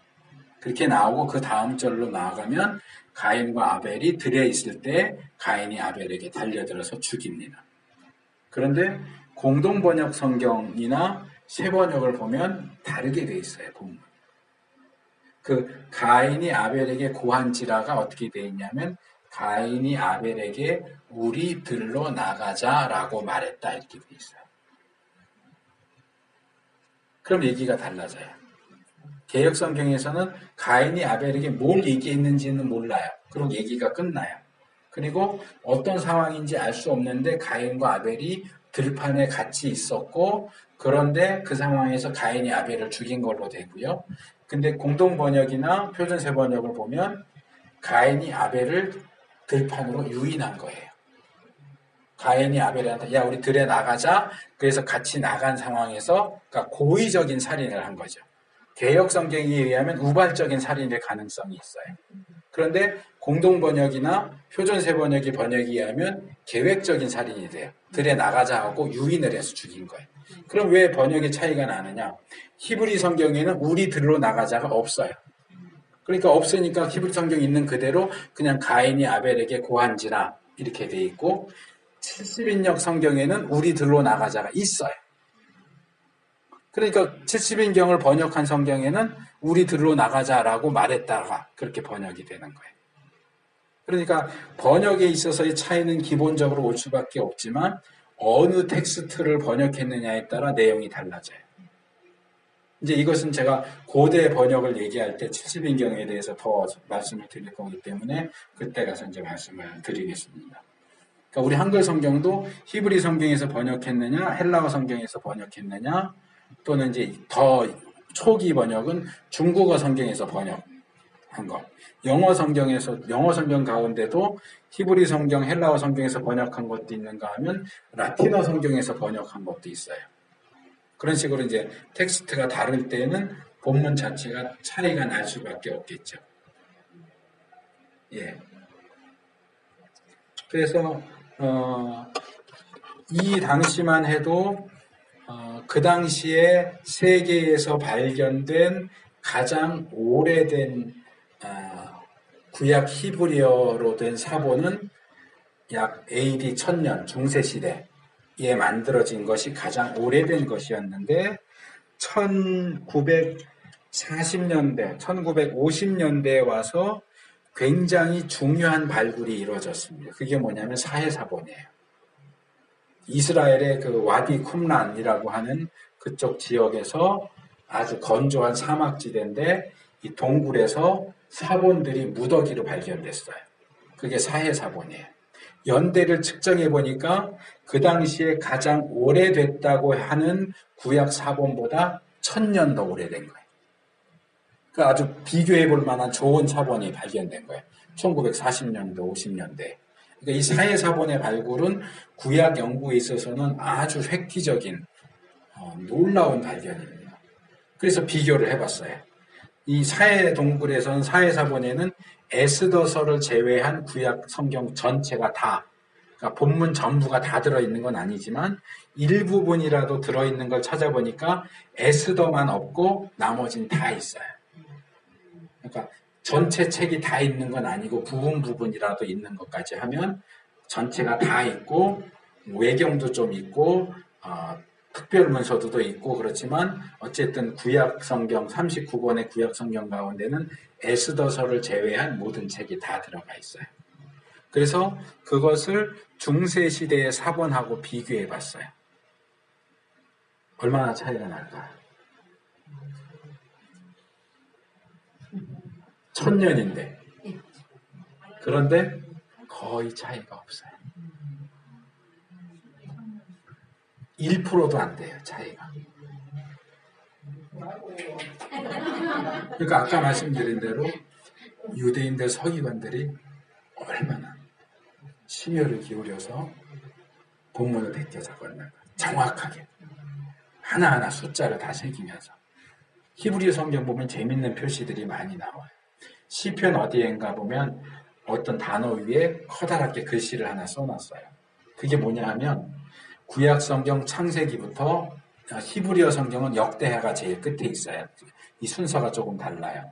그렇게 나오고 그 다음 절로 나아가면 가인과 아벨이 들에 있을 때 가인이 아벨에게 달려들어서 죽입니다. 그런데 공동번역 성경이나 세번역을 보면 다르게 돼 있어요. 본문. 그 가인이 아벨에게 고한지라가 어떻게 돼 있냐면 가인이 아벨에게 우리 들로 나가자라고 말했다 이렇게 돼 있어요. 그럼 얘기가 달라져요. 개역 성경에서는 가인이 아벨에게 뭘 얘기했는지는 몰라요. 그리고 얘기가 끝나요. 그리고 어떤 상황인지 알 수 없는데 가인과 아벨이 들판에 같이 있었고 그런데 그 상황에서 가인이 아벨을 죽인 걸로 되고요. 근데 공동 번역이나 표준 세 번역을 보면 가인이 아벨을 들판으로 유인한 거예요. 가인이 아벨한테 야 우리 들에 나가자. 그래서 같이 나간 상황에서 그러니까 고의적인 살인을 한 거죠. 개역 성경에 의하면 우발적인 살인의 가능성이 있어요. 그런데 공동 번역이나 표준 세 번역이 번역에 의하면 계획적인 살인이 돼요. 들에 나가자 하고 유인을 해서 죽인 거예요. 그럼 왜 번역의 차이가 나느냐? 히브리 성경에는 우리 들로 나가자가 없어요. 그러니까 없으니까 히브리 성경 있는 그대로 그냥 가인이 아벨에게 고한지라 이렇게 돼 있고 70인역 성경에는 우리 들로 나가자가 있어요. 그러니까 70인경을 번역한 성경에는 우리 들로 나가자라고 말했다가 그렇게 번역이 되는 거예요. 그러니까 번역에 있어서의 차이는 기본적으로 올 수밖에 없지만 어느 텍스트를 번역했느냐에 따라 내용이 달라져요. 이제 이것은 제가 고대 번역을 얘기할 때 70인경에 대해서 더 말씀을 드릴 거기 때문에 그때 가서 이제 말씀을 드리겠습니다. 그러니까 우리 한글 성경도 히브리 성경에서 번역했느냐, 헬라어 성경에서 번역했느냐, 또는 이제 더 초기 번역은 중국어 성경에서 번역한 것. 영어 성경 가운데도 히브리 성경, 헬라어 성경에서 번역한 것도 있는가 하면 라틴어 성경에서 번역한 것도 있어요. 그런 식으로 이제 텍스트가 다를 때는 본문 자체가 차이가 날 수밖에 없겠죠. 예. 그래서 이 당시만 해도 그 당시에 세계에서 발견된 가장 오래된 구약 히브리어로 된 사본은 약 AD 1000년 중세시대에 만들어진 것이 가장 오래된 것이었는데 1940년대, 1950년대에 와서 굉장히 중요한 발굴이 이루어졌습니다. 그게 뭐냐면 사해사본이에요. 이스라엘의 그 와디 쿰란이라고 하는 그쪽 지역에서 아주 건조한 사막지대인데 이 동굴에서 사본들이 무더기로 발견됐어요. 그게 사해사본이에요. 연대를 측정해 보니까 그 당시에 가장 오래됐다고 하는 구약 사본보다 1000년 더 오래된 거예요. 그러니까 아주 비교해 볼 만한 좋은 사본이 발견된 거예요. 1940년대, 50년대. 그러니까 이 사해사본의 발굴은 구약 연구에 있어서는 아주 획기적인 놀라운 발견입니다. 그래서 비교를 해봤어요. 이 사회 동굴에서는 사회사본에는 에스더서를 제외한 구약 성경 전체가 다, 그러니까 본문 전부가 다 들어있는 건 아니지만 일부분이라도 들어있는 걸 찾아보니까 에스더만 없고 나머지는 다 있어요. 그러니까 전체 책이 다 있는 건 아니고 부분이라도 있는 것까지 하면 전체가 다 있고 외경도 좀 있고 특별 문서도 있고 그렇지만 어쨌든 구약 성경 39권의 구약 성경 가운데는 에스더서를 제외한 모든 책이 다 들어가 있어요. 그래서 그것을 중세 시대의 사본하고 비교해 봤어요. 얼마나 차이가 날까요? 1000년인데. 그런데 거의 차이가 없어요. 1%도 안 돼요, 차이가. 그러니까 아까 말씀드린 대로 유대인들 서기관들이 얼마나 심혈을 기울여서 본문을 베껴 적었는가. 정확하게. 하나하나 숫자를 다 새기면서. 히브리 성경 보면 재밌는 표시들이 많이 나와요. 시편 어디엔가 보면 어떤 단어 위에 커다랗게 글씨를 하나 써놨어요. 그게 뭐냐 하면 구약 성경 창세기부터 히브리어 성경은 역대하가 제일 끝에 있어요. 이 순서가 조금 달라요.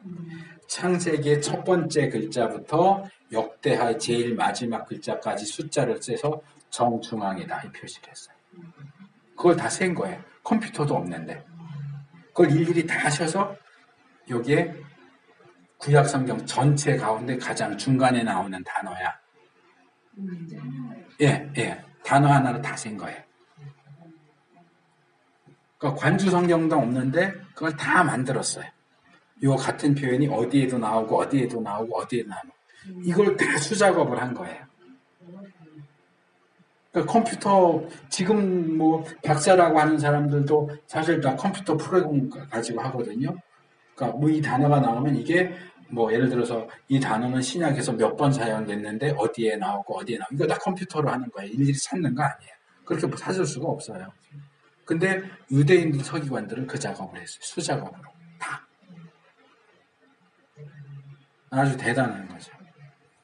창세기의 첫 번째 글자부터 역대하의 제일 마지막 글자까지 숫자를 떼서 정중앙에다 이 표시를 했어요. 그걸 다 센 거예요. 컴퓨터도 없는데. 그걸 일일이 다 하셔서 여기에 구약 성경 전체 가운데 가장 중간에 나오는 단어야. 예. 단어 하나를 다 센 거예요. 그러니까 관주 성경도 없는데 그걸 다 만들었어요. 이 같은 표현이 어디에도 나오고 어디에도 나오고 어디에도 나오고 이걸 다 수작업을 한 거예요. 그러니까 컴퓨터 지금 뭐 박사라고 하는 사람들도 사실 다 컴퓨터 프로그램 가지고 하거든요. 그러니까 뭐 이 단어가 나오면 이게 뭐 예를 들어서 이 단어는 신약에서 몇 번 사용됐는데 어디에 나오고 어디에 나오고 이거 다 컴퓨터로 하는 거예요. 일일이 찾는 거 아니에요. 그렇게 뭐 찾을 수가 없어요. 근데 유대인들 서기관들은 그 작업을 했어요. 수작업으로 다. 아주 대단한 거죠.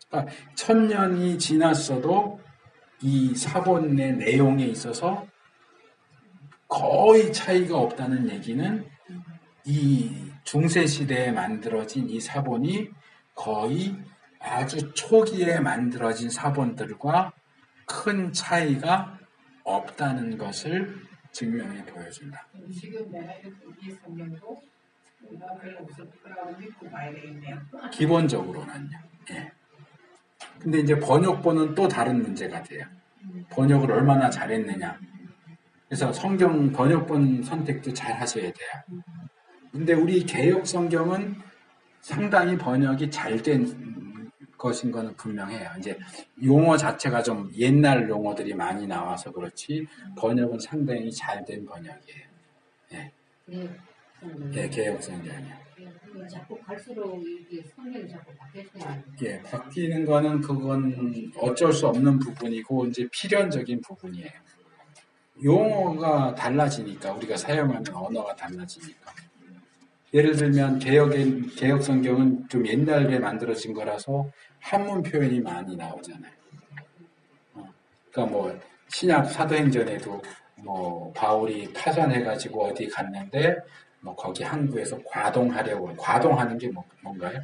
그러니까 1000년이 지났어도 이 사본의 내용에 있어서 거의 차이가 없다는 얘기는 이 중세시대에 만들어진 이 사본이 거의 아주 초기에 만들어진 사본들과 큰 차이가 없다는 것을 증명해 보여준다. 지금 내가 이 성경도 우리가 별로 없었다고 믿고 봐야 되겠네요. 기본적으로는요. 예. 근데 이제 번역본은 또 다른 문제가 돼요. 번역을 얼마나 잘했느냐. 그래서 성경 번역본 선택도 잘 하셔야 돼요. 근데 우리 개역 성경은 상당히 번역이 잘 된 것인 거는 분명해요. 이제 용어 자체가 좀 옛날 용어들이 많이 나와서 그렇지 번역은 상당히 잘 된 번역이에요. 예. 예, 개역 성경이요. 자꾸 갈수록 이게 성경이 자꾸 바뀌어요. 예, 바뀌는 거는 그건 어쩔 수 없는 부분이고 이제 필연적인 부분이에요. 용어가 달라지니까 우리가 사용하는 언어가 달라지니까. 예를 들면 개역 성경은 좀 옛날에 만들어진 거라서 한문 표현이 많이 나오잖아요. 그러니까 뭐 신약 사도행전에도 뭐 바울이 파산해가지고 어디 갔는데 뭐 거기 항구에서 과동하는 게 뭔가요?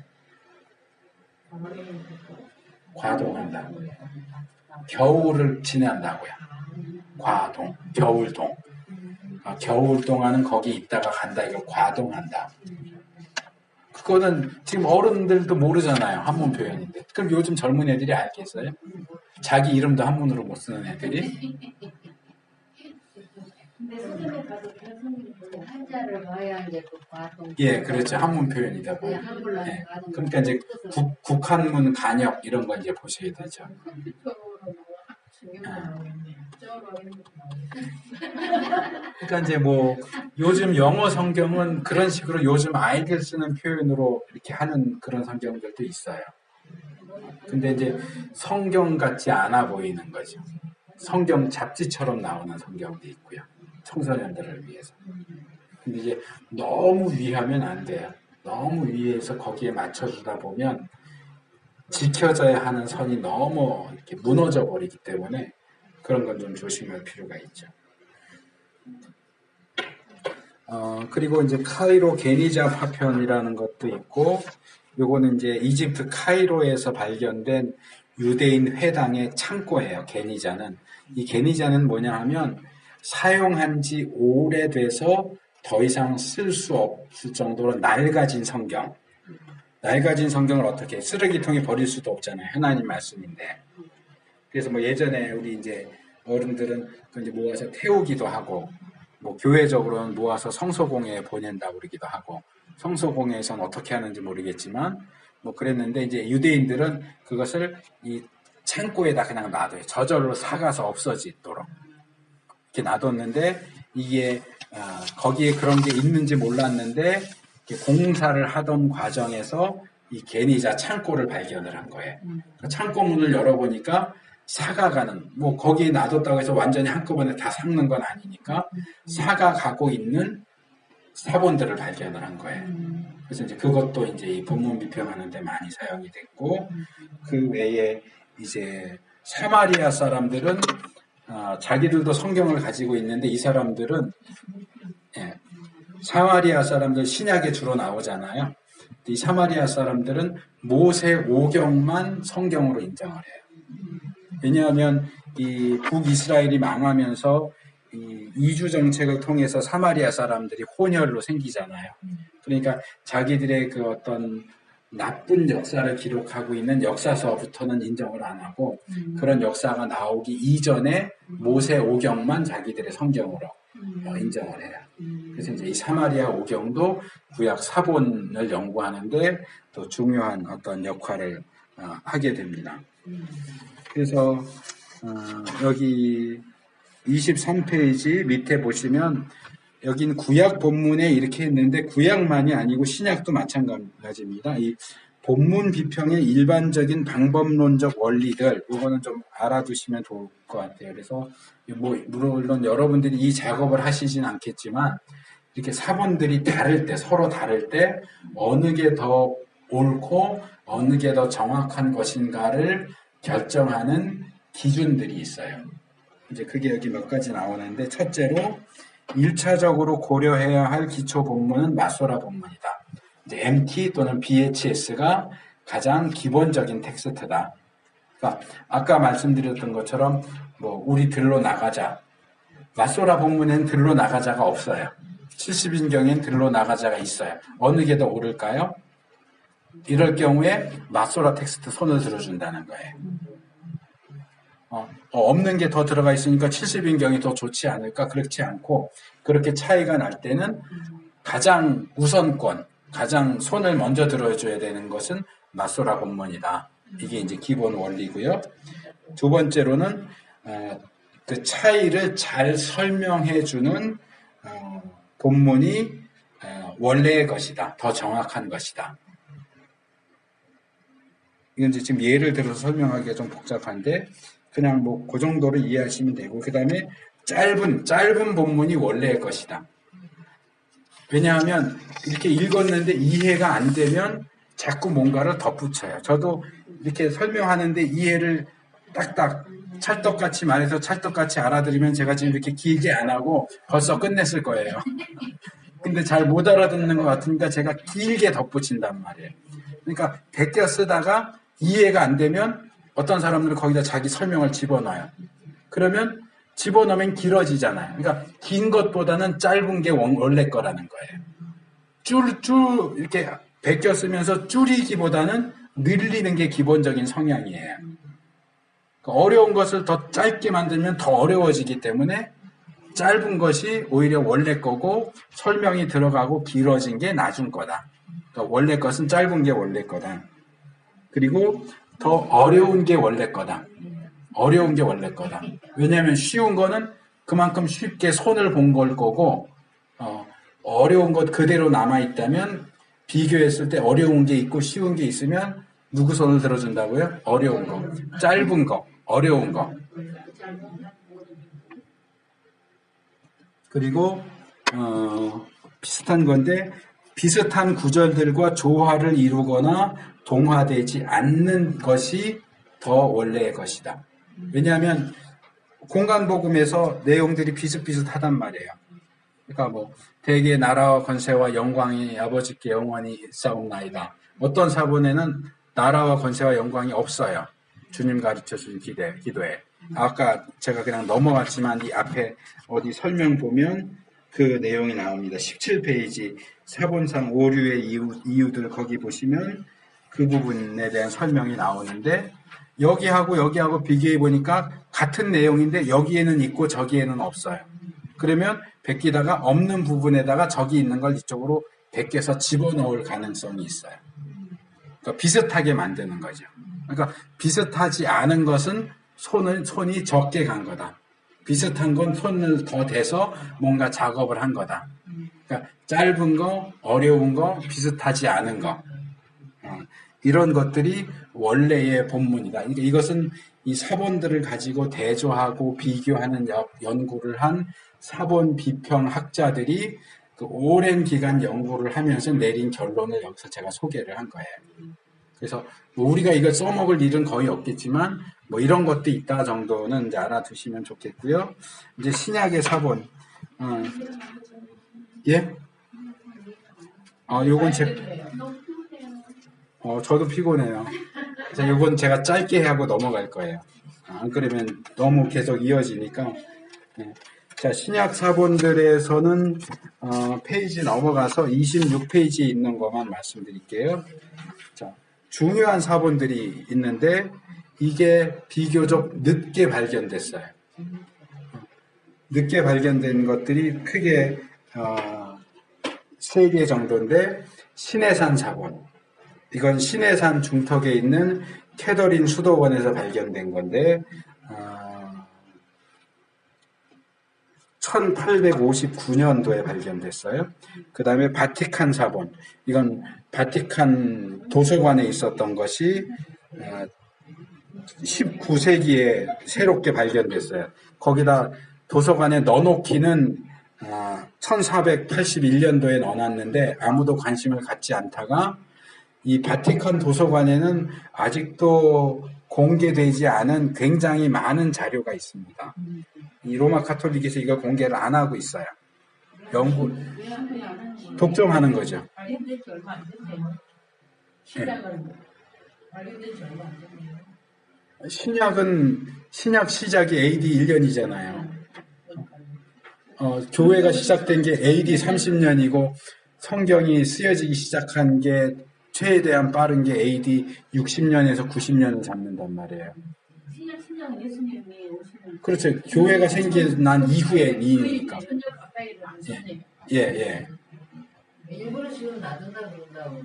과동한다. 겨울을 지낸다고요. 겨울동. 겨울 동안은 거기 있다가 간다. 이걸 과동한다. 그거는 지금 어른들도 모르잖아요. 한문 표현인데. 그럼 요즘 젊은 애들이 알겠어요? 자기 이름도 한문으로 못 쓰는 애들이? 근데 서점에 가서 그런 성경 보면 한자를 봐야 이제 그 과동. 예, 그렇죠. 한문 표현이다 보니. 한글로 예. 그러니까 이제 국한문 간역 이런 거 이제 보셔야 되죠. 컴퓨터로 성경도 나오겠네. 그러니까 이제 뭐 요즘 영어 성경은 그런 식으로 요즘 아이들 쓰는 표현으로 이렇게 하는 그런 성경들도 있어요. 근데 이제 성경 같지 않아 보이는 거죠. 성경 잡지처럼 나오는 성경도 있고요. 청소년들을 위해서. 근데 이제 너무 위하면 안 돼요. 너무 위에서 거기에 맞춰주다 보면 지켜져야 하는 선이 너무 이렇게 무너져 버리기 때문에 그런 건 좀 조심할 필요가 있죠. 그리고 이제 카이로 게니자 파편이라는 것도 있고, 요거는 이제 이집트 카이로에서 발견된 유대인 회당의 창고예요. 게니자는. 이 게니자는 뭐냐 하면 사용한 지 오래돼서 더 이상 쓸 수 없을 정도로 낡아진 성경. 낡아진 성경을 어떻게 쓰레기통에 버릴 수도 없잖아요. 하나님 말씀인데. 그래서 뭐 예전에 우리 이제 어른들은 그 이제 모아서 태우기도 하고, 뭐 교회적으로는 모아서 성소공회에 보낸다고 그러기도 하고, 성소공회에서는 어떻게 하는지 모르겠지만 뭐 그랬는데, 이제 유대인들은 그것을 이 창고에다 그냥 놔둬요. 저절로 삭아서 없어지도록 이렇게 놔뒀는데, 이게 거기에 그런 게 있는지 몰랐는데 공사를 하던 과정에서 이 게니자 창고를 발견을 한 거예요. 창고 문을 열어보니까 사가가는, 뭐 거기에 놔뒀다고 해서 완전히 한꺼번에 다 삭는 건 아니니까 사가가고 있는 사본들을 발견을 한 거예요. 그래서 이제 그것도 이제 이 본문 비평하는 데 많이 사용이 됐고, 그 외에 이제 사마리아 사람들은 자기들도 성경을 가지고 있는데, 이 사람들은 사마리아 사람들 신약에 주로 나오잖아요. 이 사마리아 사람들은 모세 오경만 성경으로 인정을 해요. 왜냐하면 이 북이스라엘이 망하면서 이 이주 정책을 통해서 사마리아 사람들이 혼혈로 생기잖아요. 그러니까 자기들의 그 어떤 나쁜 역사를 기록하고 있는 역사서부터는 인정을 안 하고, 그런 역사가 나오기 이전에 모세 오경만 자기들의 성경으로 인정을 해요. 그래서 이제 이 사마리아 오경도 구약 사본을 연구하는데 또 중요한 어떤 역할을 하게 됩니다. 그래서 여기 23페이지 밑에 보시면, 여긴 구약 본문에 이렇게 했는데 구약만이 아니고 신약도 마찬가지입니다. 이 본문 비평의 일반적인 방법론적 원리들, 이거는 좀 알아두시면 좋을 것 같아요. 그래서 뭐 물론 여러분들이 이 작업을 하시진 않겠지만, 이렇게 사본들이 다를 때, 서로 다를 때 어느 게 더 옳고 어느 게 더 정확한 것인가를 결정하는 기준들이 있어요. 이제 그게 여기 몇 가지 나오는데, 첫째로 1차적으로 고려해야 할 기초 본문은 마소라 본문이다. 이제 MT 또는 BHS가 가장 기본적인 텍스트다. 그러니까 아까 말씀드렸던 것처럼 뭐 우리 들로 나가자, 마소라 본문엔 들로 나가자가 없어요. 70인경엔 들로 나가자가 있어요. 어느 게 더 옳을까요? 이럴 경우에 마소라 텍스트 손을 들어준다는 거예요. 없는 게 더 들어가 있으니까 70인경이 더 좋지 않을까? 그렇지 않고, 그렇게 차이가 날 때는 가장 우선권, 가장 손을 먼저 들어줘야 되는 것은 마소라 본문이다. 이게 이제 기본 원리고요. 두 번째로는 그 차이를 잘 설명해주는 본문이 원래의 것이다. 더 정확한 것이다. 이건 이제 지금 예를 들어서 설명하기가 좀 복잡한데, 그냥 뭐 그 정도로 이해하시면 되고, 그 다음에 짧은 본문이 원래의 것이다. 왜냐하면 이렇게 읽었는데 이해가 안 되면 자꾸 뭔가를 덧붙여요. 저도 이렇게 설명하는데 이해를 딱딱 찰떡같이 말해서 찰떡같이 알아들으면 제가 지금 이렇게 길게 안 하고 벌써 끝냈을 거예요. 근데 잘 못 알아듣는 것 같으니까 제가 길게 덧붙인단 말이에요. 그러니까 베껴 쓰다가 이해가 안 되면 어떤 사람들은 거기다 자기 설명을 집어넣어요. 그러면 집어넣으면 길어지잖아요. 그러니까 긴 것보다는 짧은 게 원래 거라는 거예요. 줄 이렇게 베껴 쓰면서 줄이기보다는 늘리는 게 기본적인 성향이에요. 어려운 것을 더 짧게 만들면 더 어려워지기 때문에 짧은 것이 오히려 원래 거고, 설명이 들어가고 길어진 게 나중 거다. 그러니까 원래 것은 짧은 게 원래 거다. 그리고 더 어려운 게 원래 거다. 어려운 게 원래 거다. 왜냐하면 쉬운 거는 그만큼 쉽게 손을 본 걸 거고, 어려운 것 그대로 남아있다면 비교했을 때 어려운 게 있고 쉬운 게 있으면 누구 손을 들어준다고요? 어려운 거. 짧은 거. 어려운 거. 그리고 비슷한 건데, 비슷한 구절들과 조화를 이루거나 동화되지 않는 것이 더 원래의 것이다. 왜냐하면 공간복음에서 내용들이 비슷비슷하단 말이에요. 그러니까 뭐 대개 나라와 권세와 영광이 아버지께 영원히 있사옵나이다. 어떤 사본에는 나라와 권세와 영광이 없어요. 주님 가르쳐준 기도에. 아까 제가 그냥 넘어갔지만 이 앞에 어디 설명 보면 그 내용이 나옵니다. 17페이지 사본상 오류의 이유들 거기 보시면 그 부분에 대한 설명이 나오는데 여기하고 비교해 보니까 같은 내용인데 여기에는 있고 저기에는 없어요. 그러면 베끼다가 없는 부분에다가 저기 있는 걸 이쪽으로 베껴서 집어넣을 가능성이 있어요. 그러니까 비슷하게 만드는 거죠. 그러니까 비슷하지 않은 것은 손이 적게 간 거다. 비슷한 건 손을 더 대서 뭔가 작업을 한 거다. 그러니까 짧은 거, 어려운 거, 비슷하지 않은 거. 이런 것들이 원래의 본문이다. 그러니까 이것은 이 사본들을 가지고 대조하고 비교하는 연구를 한 사본 비평 학자들이 그 오랜 기간 연구를 하면서 내린 결론을 여기서 제가 소개를 한 거예요. 그래서 뭐 우리가 이걸 써먹을 일은 거의 없겠지만 뭐 이런 것도 있다 정도는 이제 알아두시면 좋겠고요. 이제 신약의 사본, 예? 요건 저도 피곤해요. 그래서 요건 제가 짧게 하고 넘어갈 거예요. 안 그러면 너무 계속 이어지니까. 네. 자, 신약 사본들에서는 페이지 넘어가서 26페이지에 있는 것만 말씀드릴게요. 자, 중요한 사본들이 있는데 이게 비교적 늦게 발견됐어요. 늦게 발견된 것들이 크게 3개 정도인데 신해산 사본. 이건 신해산 중턱에 있는 캐더린 수도원에서 발견된 건데 1859년도에 발견됐어요. 그 다음에 바티칸 사본. 이건 바티칸 도서관에 있었던 것이 19세기에 새롭게 발견됐어요. 거기다 도서관에 넣어놓기는 1481년도에 넣어놨는데 아무도 관심을 갖지 않다가 이 바티칸 도서관에는 아직도 공개되지 않은 굉장히 많은 자료가 있습니다. 이 로마 카톨릭에서 이걸 공개를 안 하고 있어요. 연구, 독점하는 거죠. 발견된 지 얼마 안 됐네요. 발견된 지 얼마 안 됐네요. 신약 시작이 AD 1년이잖아요. 교회가 시작된 게 AD 30년이고 성경이 쓰여지기 시작한 게 최대한 빠른 게 AD 60년에서 90년을 잡는단 말이에요. 신약 예수님이 오시는 그렇죠. 교회가 생겨난 이후의 일이니까. 예. 일부러 지금 놔둔다 그런다고.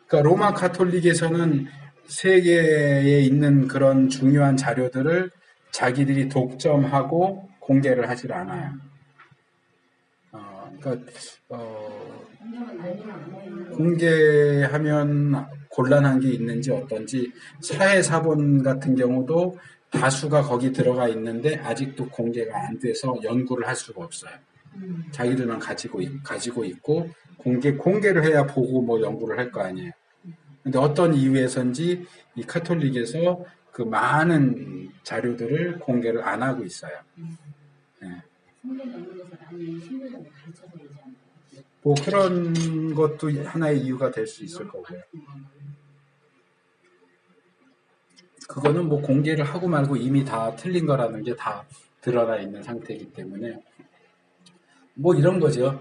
그러니까 로마 카톨릭에서는 세계에 있는 그런 중요한 자료들을 자기들이 독점하고 공개를 하질 않아요. 공개하면 곤란한 게 있는지 어떤지 사회사본 같은 경우도 다수가 거기 들어가 있는데 아직도 공개가 안 돼서 연구를 할 수가 없어요. 자기들만 가지고 있고 공개를 해야 보고 뭐 연구를 할 거 아니에요. 근데 어떤 이유에선지 이 카톨릭에서 그 많은 자료들을 공개를 안 하고 있어요. 네. 뭐 그런 것도 하나의 이유가 될 수 있을 거고요. 그거는 뭐 공개를 하고 말고 이미 다 틀린 거라는 게 다 드러나 있는 상태이기 때문에 뭐 이런 거죠.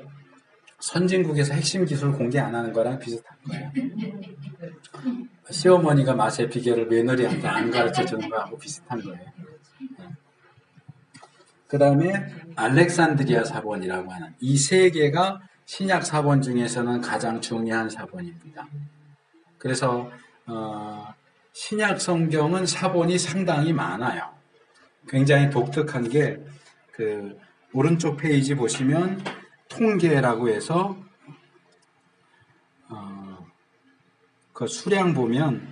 선진국에서 핵심 기술 공개 안 하는 거랑 비슷한 거예요. 시어머니가 맛의 비결을 며느리한테 안 가르쳐 주는 거하고 비슷한 거예요. 그 다음에 알렉산드리아 사본이라고 하는 이 세 개가 신약 사본 중에서는 가장 중요한 사본입니다. 그래서 신약 성경은 사본이 상당히 많아요. 굉장히 독특한 게 그 오른쪽 페이지 보시면 통계라고 해서 그 수량 보면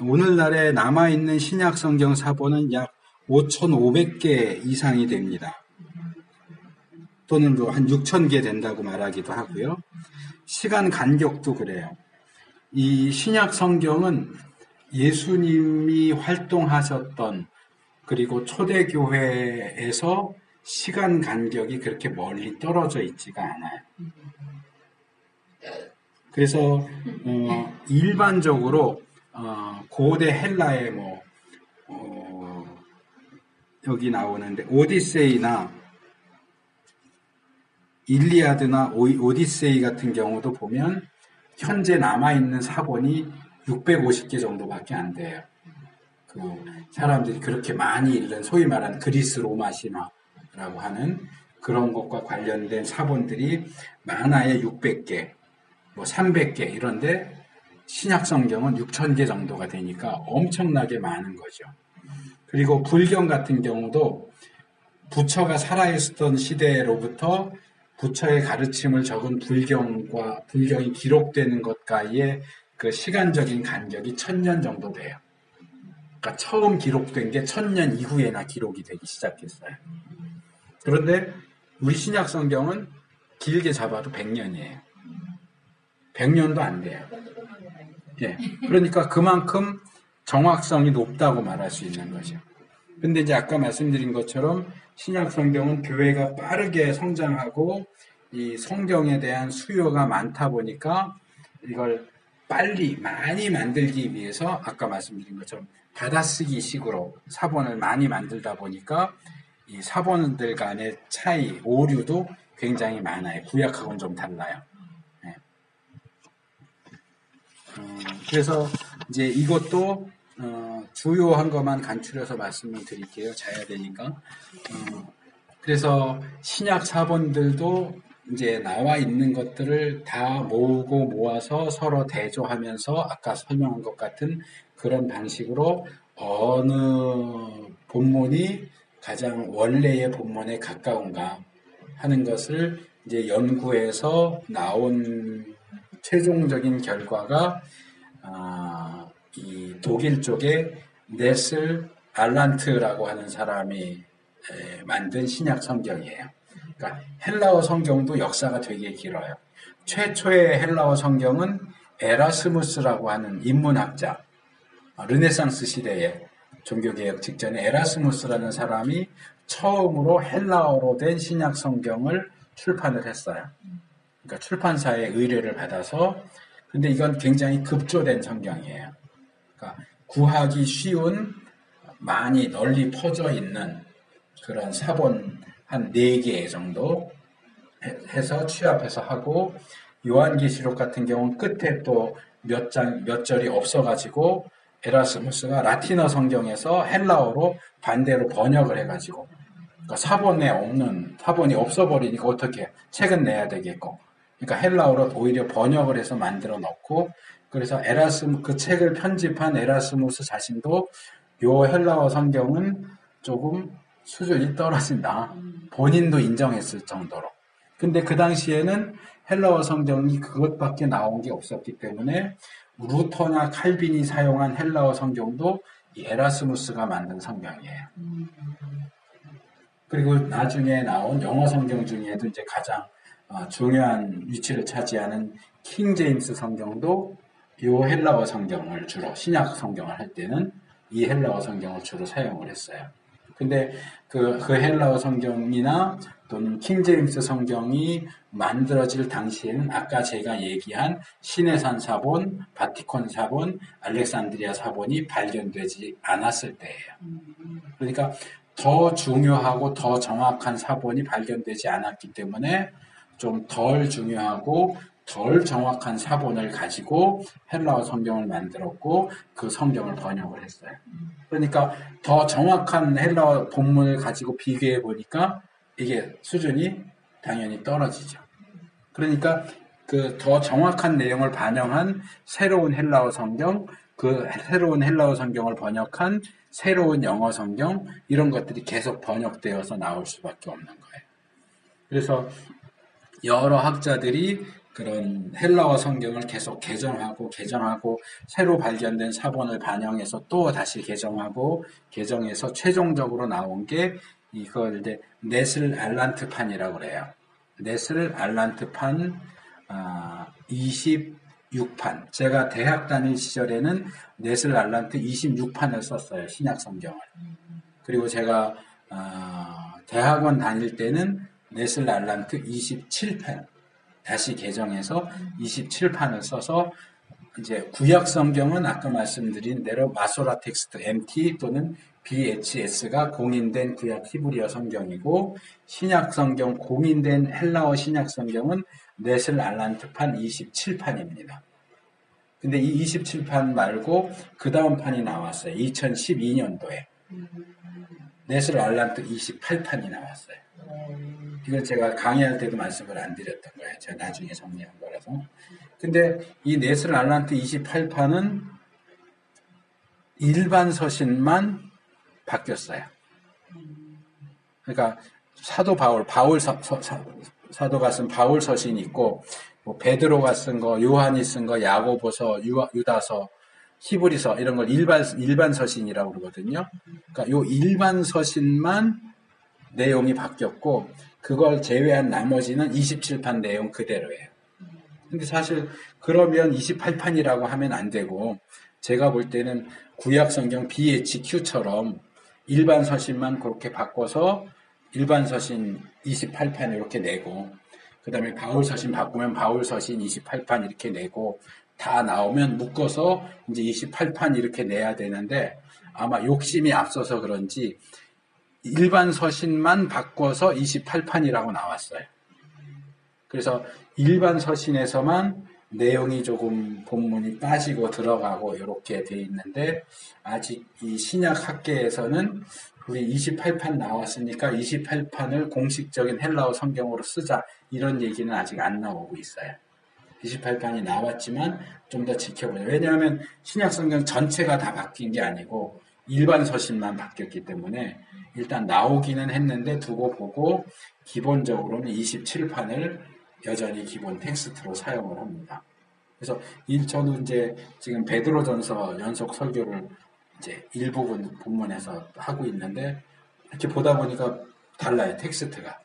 오늘날에 남아있는 신약 성경 사본은 약 5,500개 이상이 됩니다. 또는 뭐 한 6천 개 된다고 말하기도 하고요. 시간 간격도 그래요. 이 신약 성경은 예수님이 활동하셨던 그리고 초대교회에서 시간 간격이 그렇게 멀리 떨어져 있지가 않아요. 그래서 일반적으로 고대 헬라의 여기 나오는데 오디세이나 일리아드나 오디세이 같은 경우도 보면 현재 남아있는 사본이 650개 정도밖에 안 돼요. 그 사람들이 그렇게 많이 읽는 소위 말하는 그리스 로마 신화라고 하는 그런 것과 관련된 사본들이 많아야 600개, 뭐 300개 이런데 신약 성경은 6,000개 정도가 되니까 엄청나게 많은 거죠. 그리고 불경 같은 경우도 부처가 살아있었던 시대로부터 부처의 가르침을 적은 불경이 기록되는 것과의 그 시간적인 간격이 1000년 정도 돼요. 그러니까 처음 기록된 게 1000년 이후에나 기록이 되기 시작했어요. 그런데 우리 신약 성경은 길게 잡아도 100년이에요. 100년도 안 돼요. 예. 그러니까 그만큼 정확성이 높다고 말할 수 있는 거죠. 근데 이제 아까 말씀드린 것처럼 신약 성경은 교회가 빠르게 성장하고 이 성경에 대한 수요가 많다 보니까 이걸 빨리 많이 만들기 위해서 아까 말씀드린 것처럼 받아쓰기 식으로 사본을 많이 만들다 보니까 이 사본들 간의 차이, 오류도 굉장히 많아요. 구약하고는 좀 달라요. 네. 그래서 이제 이것도 주요한 것만 간추려서 말씀을 드릴게요. 자야 되니까. 그래서 신약 사본들도 이제 나와 있는 것들을 다 모으고 모아서 서로 대조하면서 아까 설명한 것 같은 그런 방식으로 어느 본문이 가장 원래의 본문에 가까운가 하는 것을 이제 연구해서 나온 최종적인 결과가 이 독일 쪽에 네슬 알란트라고 하는 사람이 만든 신약 성경이에요. 그러니까 헬라어 성경도 역사가 되게 길어요. 최초의 헬라어 성경은 에라스무스라고 하는 인문학자, 르네상스 시대에 종교개혁 직전에 에라스무스라는 사람이 처음으로 헬라어로 된 신약 성경을 출판을 했어요. 그러니까 출판사의 의뢰를 받아서, 근데 이건 굉장히 급조된 성경이에요. 그러니까 구하기 쉬운, 많이 널리 퍼져 있는 그런 사본 한 4개 정도 해서 취합해서 하고, 요한계시록 같은 경우는 끝에 또 몇 절이 없어가지고 에라스무스가 라틴어 성경에서 헬라어로 반대로 번역을 해가지고, 그러니까 사본이 없어버리니까 어떻게 책은 내야 되겠고, 그러니까 헬라어로 오히려 번역을 해서 만들어 놓고, 그래서 그 책을 편집한 에라스무스 자신도 요 헬라어 성경은 조금 수준이 떨어진다. 본인도 인정했을 정도로. 근데 그 당시에는 헬라어 성경이 그것밖에 나온 게 없었기 때문에 루터나 칼빈이 사용한 헬라어 성경도 이 에라스무스가 만든 성경이에요. 그리고 나중에 나온 영어 성경 중에도 이제 가장 중요한 위치를 차지하는 킹 제임스 성경도 이 헬라어 성경을 주로, 신약 성경을 할 때는 이 헬라어 성경을 주로 사용을 했어요. 근데 그 헬라어 성경이나 또는 킹 제임스 성경이 만들어질 당시에는 아까 제가 얘기한 시내산 사본, 바티콘 사본, 알렉산드리아 사본이 발견되지 않았을 때예요. 그러니까 더 중요하고 더 정확한 사본이 발견되지 않았기 때문에 좀 덜 중요하고 덜 정확한 사본을 가지고 헬라어 성경을 만들었고 그 성경을 번역을 했어요. 그러니까 더 정확한 헬라어 본문을 가지고 비교해 보니까 이게 수준이 당연히 떨어지죠. 그러니까 그 더 정확한 내용을 반영한 새로운 헬라어 성경, 그 새로운 헬라어 성경을 번역한 새로운 영어 성경, 이런 것들이 계속 번역되어서 나올 수밖에 없는 거예요. 그래서 여러 학자들이 그런 헬라어 성경을 계속 개정하고 새로 발견된 사본을 반영해서 또 다시 개정해서 최종적으로 나온 게 이걸 이제 네슬 알란트판이라고 그래요. 네슬 알란트판 26판. 제가 대학 다닐 시절에는 네슬 알란트 26판을 썼어요. 신약 성경을. 그리고 제가 대학원 다닐 때는 네슬 알란트 27판 다시 개정해서 27판을 써서 이제 구약 성경은 아까 말씀드린 대로 마소라 텍스트 MT 또는 BHS가 공인된 구약 히브리어 성경이고 신약 성경 공인된 헬라어 신약 성경은 네슬 알란트판 27판입니다. 근데 이 27판 말고 그 다음 판이 나왔어요. 2012년도에 네슬 알란트 28판이 나왔어요. 이건 제가 강의할 때도 말씀을 안 드렸던 거예요. 제가 나중에 정리한 거라서. 근데 이 네슬 알란트 28판은 일반 서신만 바뀌었어요. 그러니까 사도 바울 사도가 쓴 바울 서신이 있고 뭐 베드로가 쓴 거, 요한이 쓴 거, 야고보서, 유다서, 히브리서 이런 걸 일반 서신이라고 그러거든요. 그러니까 요 일반 서신만 내용이 바뀌었고 그걸 제외한 나머지는 27판 내용 그대로예요. 근데 사실 그러면 28판이라고 하면 안 되고 제가 볼 때는 구약 성경 BHQ처럼 일반 서신만 그렇게 바꿔서 일반 서신 28판 이렇게 내고 그 다음에 바울 서신 바꾸면 바울 서신 28판 이렇게 내고 다 나오면 묶어서 이제 28판 이렇게 내야 되는데 아마 욕심이 앞서서 그런지 일반 서신만 바꿔서 28판이라고 나왔어요. 그래서 일반 서신에서만 내용이 조금 본문이 빠지고 들어가고 이렇게 돼 있는데 아직 이 신약 학계에서는 우리 28판 나왔으니까 28판을 공식적인 헬라어 성경으로 쓰자 이런 얘기는 아직 안 나오고 있어요. 28판이 나왔지만 좀 더 지켜보자. 왜냐하면 신약 성경 전체가 다 바뀐 게 아니고 일반 서신만 바뀌었기 때문에 일단 나오기는 했는데 두고 보고 기본적으로는 27판을 여전히 기본 텍스트로 사용을 합니다. 그래서 저도 이제 지금 베드로전서 연속 설교를 이제 일부분 본문에서 하고 있는데 이렇게 보다 보니까 달라요, 텍스트가.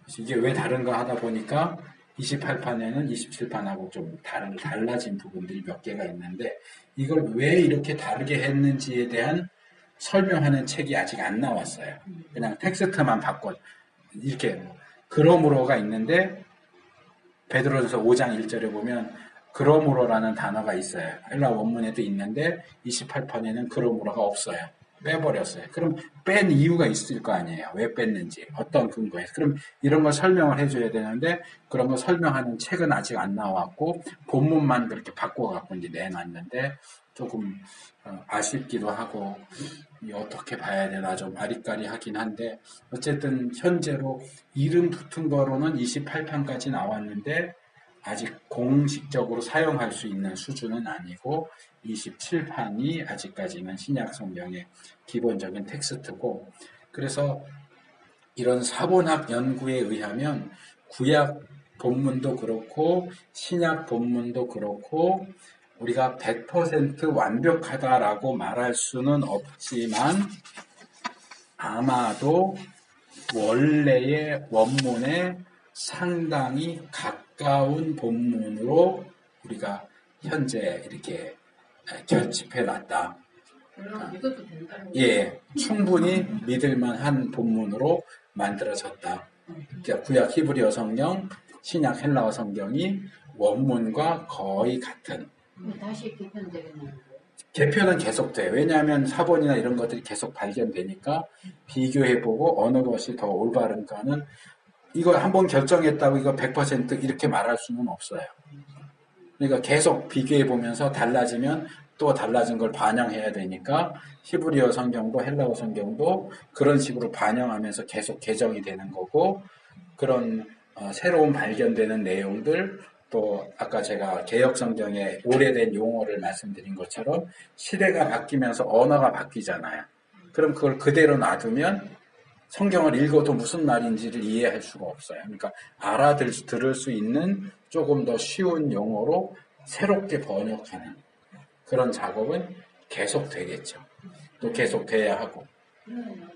그래서 이게 왜 다른가 하다 보니까 28판에는 27판하고 좀 달라진 부분들이 몇 개가 있는데 이걸 왜 이렇게 다르게 했는지에 대한 설명하는 책이 아직 안 나왔어요. 그냥 텍스트만 바꿔 이렇게 그러므로가 있는데 베드로전서 5장 1절에 보면 그러므로라는 단어가 있어요. 헬라 원문에도 있는데 28판에는 그러므로가 없어요. 빼버렸어요. 그럼 뺀 이유가 있을 거 아니에요. 왜 뺐는지, 어떤 근거에서. 그럼 이런 걸 설명을 해줘야 되는데 그런 거 설명하는 책은 아직 안 나왔고 본문만 그렇게 바꿔갖고 이제 내놨는데 조금 아쉽기도 하고 어떻게 봐야 되나 좀 아리까리하긴 한데 어쨌든 현재로 이름 붙은 거로는 28판까지 나왔는데 아직 공식적으로 사용할 수 있는 수준은 아니고 27판이 아직까지는 신약 성경의 기본적인 텍스트고 그래서 이런 사본학 연구에 의하면 구약 본문도 그렇고 신약 본문도 그렇고 우리가 100% 완벽하다라고 말할 수는 없지만 아마도 원래의 원문에 상당히 가까운 본문으로 우리가 현재 이렇게 결집해 놨다. 그럼 믿어도 된다는 예, 충분히 믿을만한 본문으로 만들어졌다. 그러니까 구약 히브리어 성경, 신약 헬라어 성경이 원문과 거의 같은. 다시 개편되겠네요. 개편은 계속돼요. 왜냐하면 사본이나 이런 것들이 계속 발견되니까 비교해보고 어느 것이 더 올바른가는 이거 한번 결정했다고 이거 100% 이렇게 말할 수는 없어요. 그러니까 계속 비교해보면서 달라지면 또 달라진 걸 반영해야 되니까 히브리어 성경도 헬라어 성경도 그런 식으로 반영하면서 계속 개정이 되는 거고 그런 새로운 발견되는 내용들 또 아까 제가 개역 성경의 오래된 용어를 말씀드린 것처럼 시대가 바뀌면서 언어가 바뀌잖아요. 그럼 그걸 그대로 놔두면 성경을 읽어도 무슨 말인지를 이해할 수가 없어요. 그러니까 알아들을 수 있는 조금 더 쉬운 용어로 새롭게 번역하는 그런 작업은 계속 되겠죠. 또 계속 돼야 하고. 그러면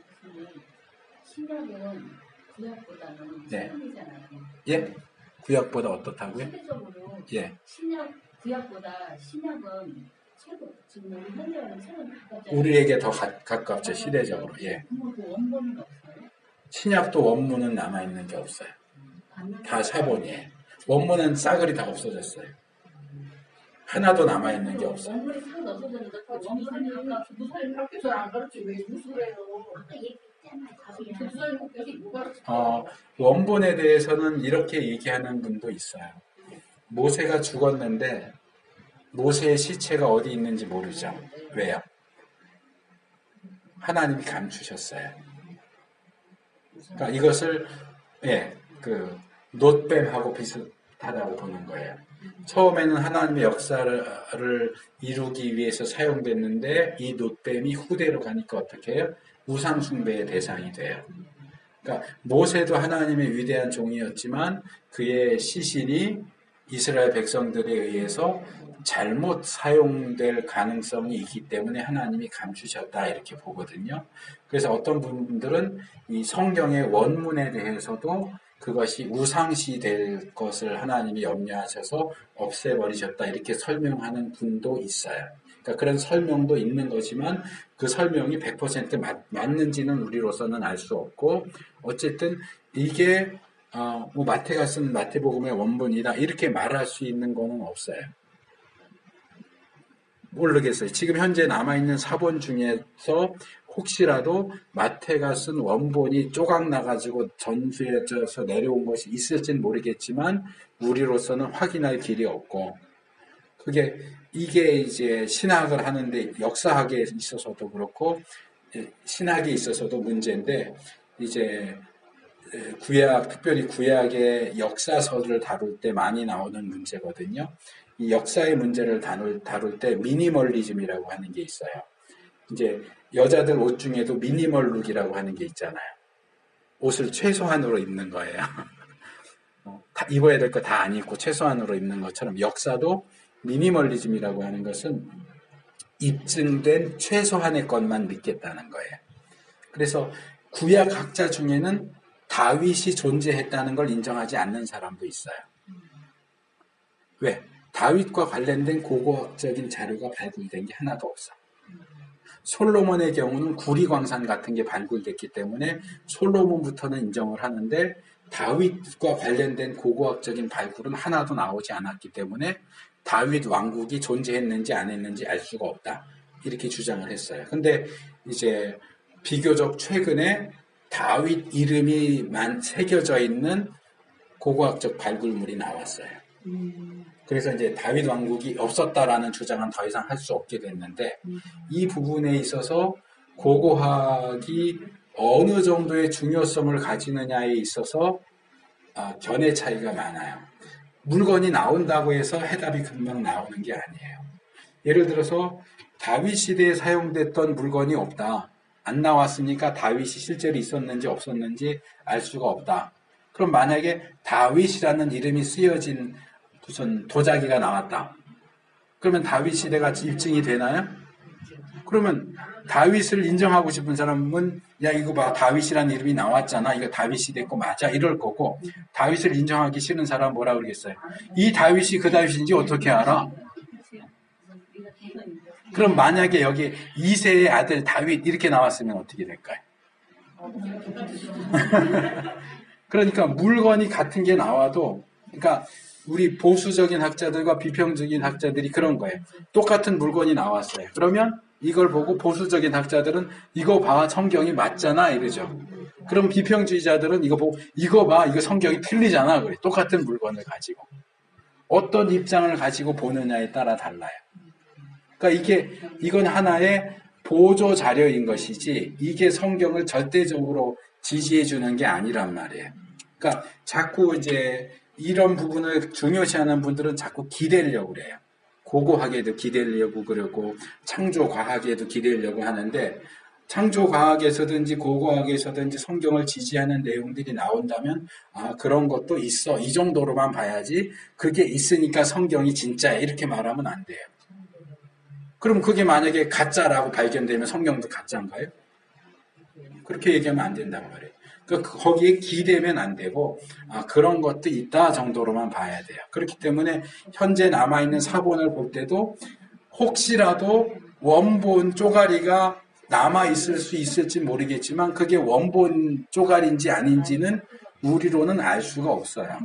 신약은 구약보다는 네. 최근이잖아요. 예? 구약보다 어떻다고요? 세계적으로 예. 신약 구약보다 신약은 최고 지금 우리 현대와는 최근 가깝잖아요. 우리에게 더 가깝죠, 시대적으로. 예. 그러면 그 원본은 없어요? 신약도 원문은 남아있는 게 없어요. 다 사본이에요. 원문은 싸그리 다 없어졌어요. 하나도 남아있는 게 없어요. 원본이 싹 없어졌는데 그 원본이 아까 목사님 학교에서 안 가르치 왜 무술해요? 아까 얘기했잖아요. 답이야. 목사님 학교에서 누가 가르치? 원본에 대해서는 이렇게 얘기하는 분도 있어요. 모세가 죽었는데 모세의 시체가 어디 있는지 모르죠. 왜요? 하나님이 감추셨어요. 그러니까 이것을 그 놋뱀하고 비슷하다고 보는 거예요. 처음에는 하나님의 역사를 이루기 위해서 사용됐는데 이 놋뱀이 후대로 가니까 어떻게 해요? 우상 숭배의 대상이 돼요. 그러니까 모세도 하나님의 위대한 종이었지만 그의 시신이 이스라엘 백성들에 의해서 잘못 사용될 가능성이 있기 때문에 하나님이 감추셨다 이렇게 보거든요. 그래서 어떤 분들은 이 성경의 원문에 대해서도 그것이 우상시 될 것을 하나님이 염려하셔서 없애버리셨다 이렇게 설명하는 분도 있어요. 그러니까 그런 설명도 있는 거지만 그 설명이 100% 맞는지는 우리로서는 알 수 없고 어쨌든 이게 뭐 마태가 쓴 마태복음의 원본이다 이렇게 말할 수 있는 거는 없어요. 모르겠어요. 지금 현재 남아있는 사본 중에서 혹시라도 마태가 쓴 원본이 조각 나가지고 전수해져서 내려온 것이 있을지는 모르겠지만 우리로서는 확인할 길이 없고 이게 이제 신학을 하는데 역사학에 있어서도 그렇고 신학에 있어서도 문제인데 이제 특별히 구약의 역사서를 다룰 때 많이 나오는 문제거든요. 이 역사의 문제를 다룰 때 미니멀리즘이라고 하는 게 있어요. 이제 여자들 옷 중에도 미니멀 룩이라고 하는 게 있잖아요. 옷을 최소한으로 입는 거예요. 입어야 될 거 다 안 입고 최소한으로 입는 것처럼 역사도 미니멀리즘이라고 하는 것은 입증된 최소한의 것만 믿겠다는 거예요. 그래서 구약학자 중에는 다윗이 존재했다는 걸 인정하지 않는 사람도 있어요. 왜? 다윗과 관련된 고고학적인 자료가 발굴된 게 하나도 없어. 솔로몬의 경우는 구리광산 같은 게 발굴됐기 때문에 솔로몬부터는 인정을 하는데 다윗과 관련된 고고학적인 발굴은 하나도 나오지 않았기 때문에 다윗 왕국이 존재했는지 안 했는지 알 수가 없다. 이렇게 주장을 했어요. 근데 이제 비교적 최근에 다윗 이름이 새겨져 있는 고고학적 발굴물이 나왔어요. 그래서 이제 다윗 왕국이 없었다라는 주장은 더 이상 할 수 없게 됐는데 이 부분에 있어서 고고학이 어느 정도의 중요성을 가지느냐에 있어서 견해 차이가 많아요. 물건이 나온다고 해서 해답이 금방 나오는 게 아니에요. 예를 들어서 다윗 시대에 사용됐던 물건이 없다. 안 나왔으니까 다윗이 실제로 있었는지 없었는지 알 수가 없다. 그럼 만약에 다윗이라는 이름이 쓰여진 무슨 도자기가 나왔다. 그러면 다윗 시대가 입증이 되나요? 그러면 다윗을 인정하고 싶은 사람은 야 이거 봐 다윗이라는 이름이 나왔잖아. 이거 다윗 시대 거 맞아. 이럴 거고 다윗을 인정하기 싫은 사람은 뭐라 그러겠어요? 이 다윗이 그 다윗인지 어떻게 알아? 그럼 만약에 여기 이새의 아들 다윗 이렇게 나왔으면 어떻게 될까요? 그러니까 물건이 같은 게 나와도 그러니까 우리 보수적인 학자들과 비평적인 학자들이 그런 거예요. 똑같은 물건이 나왔어요. 그러면 이걸 보고 보수적인 학자들은 이거 봐 성경이 맞잖아 이러죠. 그럼 비평주의자들은 이거 보고 이거 봐 이거 성경이 틀리잖아 그래. 똑같은 물건을 가지고 어떤 입장을 가지고 보느냐에 따라 달라요. 그러니까 이건 하나의 보조 자료인 것이지 이게 성경을 절대적으로 지지해 주는 게 아니란 말이에요. 그러니까 자꾸 이제 이런 부분을 중요시하는 분들은 자꾸 기대려고 그래요. 고고학에도 기대려고 그러고 창조과학에도 기대려고 하는데 창조과학에서든지 고고학에서든지 성경을 지지하는 내용들이 나온다면 그런 것도 있어. 이 정도로만 봐야지 그게 있으니까 성경이 진짜야. 이렇게 말하면 안 돼요. 그럼 그게 만약에 가짜라고 발견되면 성경도 가짜인가요? 그렇게 얘기하면 안 된단 말이에요. 거기에 기대면 안 되고 그런 것도 있다 정도로만 봐야 돼요. 그렇기 때문에 현재 남아있는 사본을 볼 때도 혹시라도 원본 쪼가리가 남아있을 수 있을지 모르겠지만 그게 원본 쪼가리인지 아닌지는 우리로는 알 수가 없어요.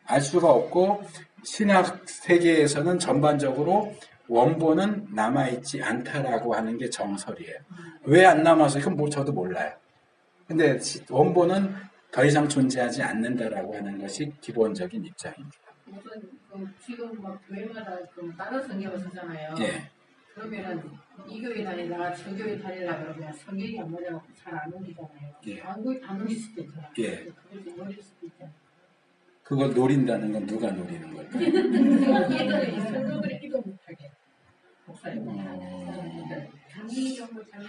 알 수가 없고 신학 세계에서는 전반적으로 원본은 남아있지 않다라고 하는 게 정설이에요. 왜 안 남아서 이건 뭐 저도 몰라요. 근데 원본은 더 이상 존재하지 않는다라고 하는 것이 기본적인 입장입니다. 우선 지금 막 교회마다 다른 성경을 쓰잖아요. 예. 그러면은 이 교회 다니다가 저 교회 다니려 그러면 성경이 안 맞아서 잘 안 옮기잖아요. 예. 안 옮길 수도 있잖아요. 예. 그걸 좀 노릴 수도 있잖아요. 그걸 노린다는 건 누가 노리는 걸까요? 예전에 성경을 이거 못하게 목사님.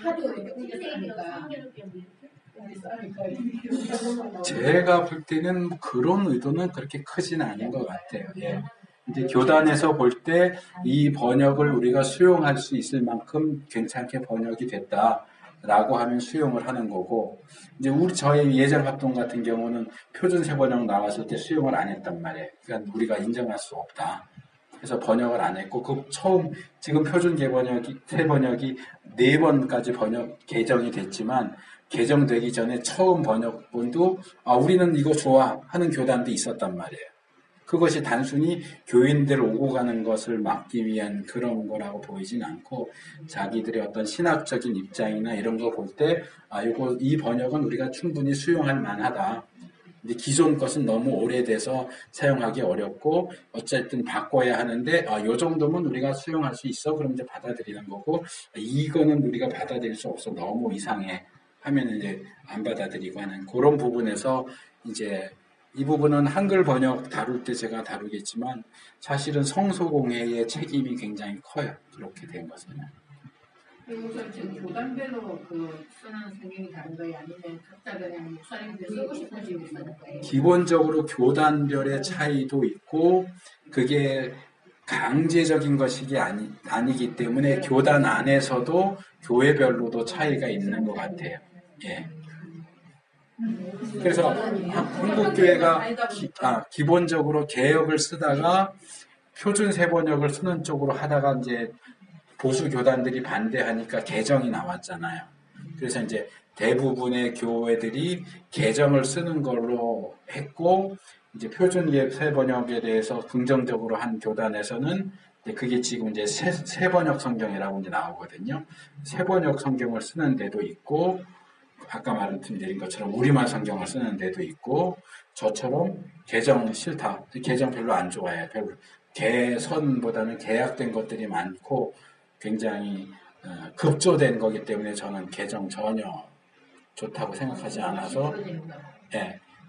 하도 이렇게 옮겼으니까 우리 싸니까 제가 볼 때는 그런 의도는 그렇게 크진 않은 것 같아요. 예. 이제 교단에서 볼 때 이 번역을 우리가 수용할 수 있을 만큼 괜찮게 번역이 됐다라고 하면 수용을 하는 거고, 이제 저희 예전 합동 같은 경우는 표준세 번역 나왔을 때 수용을 안 했단 말이에요. 그러니까 우리가 인정할 수 없다. 그래서 번역을 안 했고, 지금 표준 세 번역이 4번까지 개정이 됐지만, 개정되기 전에 처음 번역본도 우리는 이거 좋아 하는 교단도 있었단 말이에요. 그것이 단순히 교인들 오고 가는 것을 막기 위한 그런 거라고 보이진 않고 자기들의 어떤 신학적인 입장이나 이런 거 볼 때 이 번역은 우리가 충분히 수용할 만하다. 근데 기존 것은 너무 오래돼서 사용하기 어렵고 어쨌든 바꿔야 하는데 요 정도면 우리가 수용할 수 있어. 그럼 이제 받아들이는 거고 이거는 우리가 받아들일 수 없어. 너무 이상해. 하면 이제 안 받아들이고 하는 그런 부분에서 이제 이 부분은 한글 번역 다룰 때 제가 다루겠지만 사실은 성소공회의 책임이 굉장히 커요. 그렇게 된 것은. 그리고 지금 교단별로 쓰는 성경이 다른 거예요? 아니면 각자 그냥 목사님들 쓰고 싶은 식으로 쓰는 거예요? 기본적으로 교단별의 차이도 있고 그게 강제적인 것이 아니기 때문에 교단 안에서도 교회별로도 차이가 있는 것 같아요. 예. 그래서 한국교회가 기본적으로 개역을 쓰다가 표준 세번역을 쓰는 쪽으로 하다가 이제 보수 교단들이 반대하니까 개정이 나왔잖아요. 그래서 이제 대부분의 교회들이 개정을 쓰는 걸로 했고 이제 표준 세번역에 대해서 긍정적으로 한 교단에서는 그게 지금 이제 세번역 성경이라고 이제 나오거든요. 세번역 성경을 쓰는 데도 있고 아까 말씀드린 것처럼 우리말 성경을 쓰는 데도 있고 저처럼 개정 싫다. 개정 별로 안 좋아해요. 별로 개선보다는 개약된 것들이 많고 굉장히 급조된 거기 때문에 저는 개정 전혀 좋다고 생각하지 않아서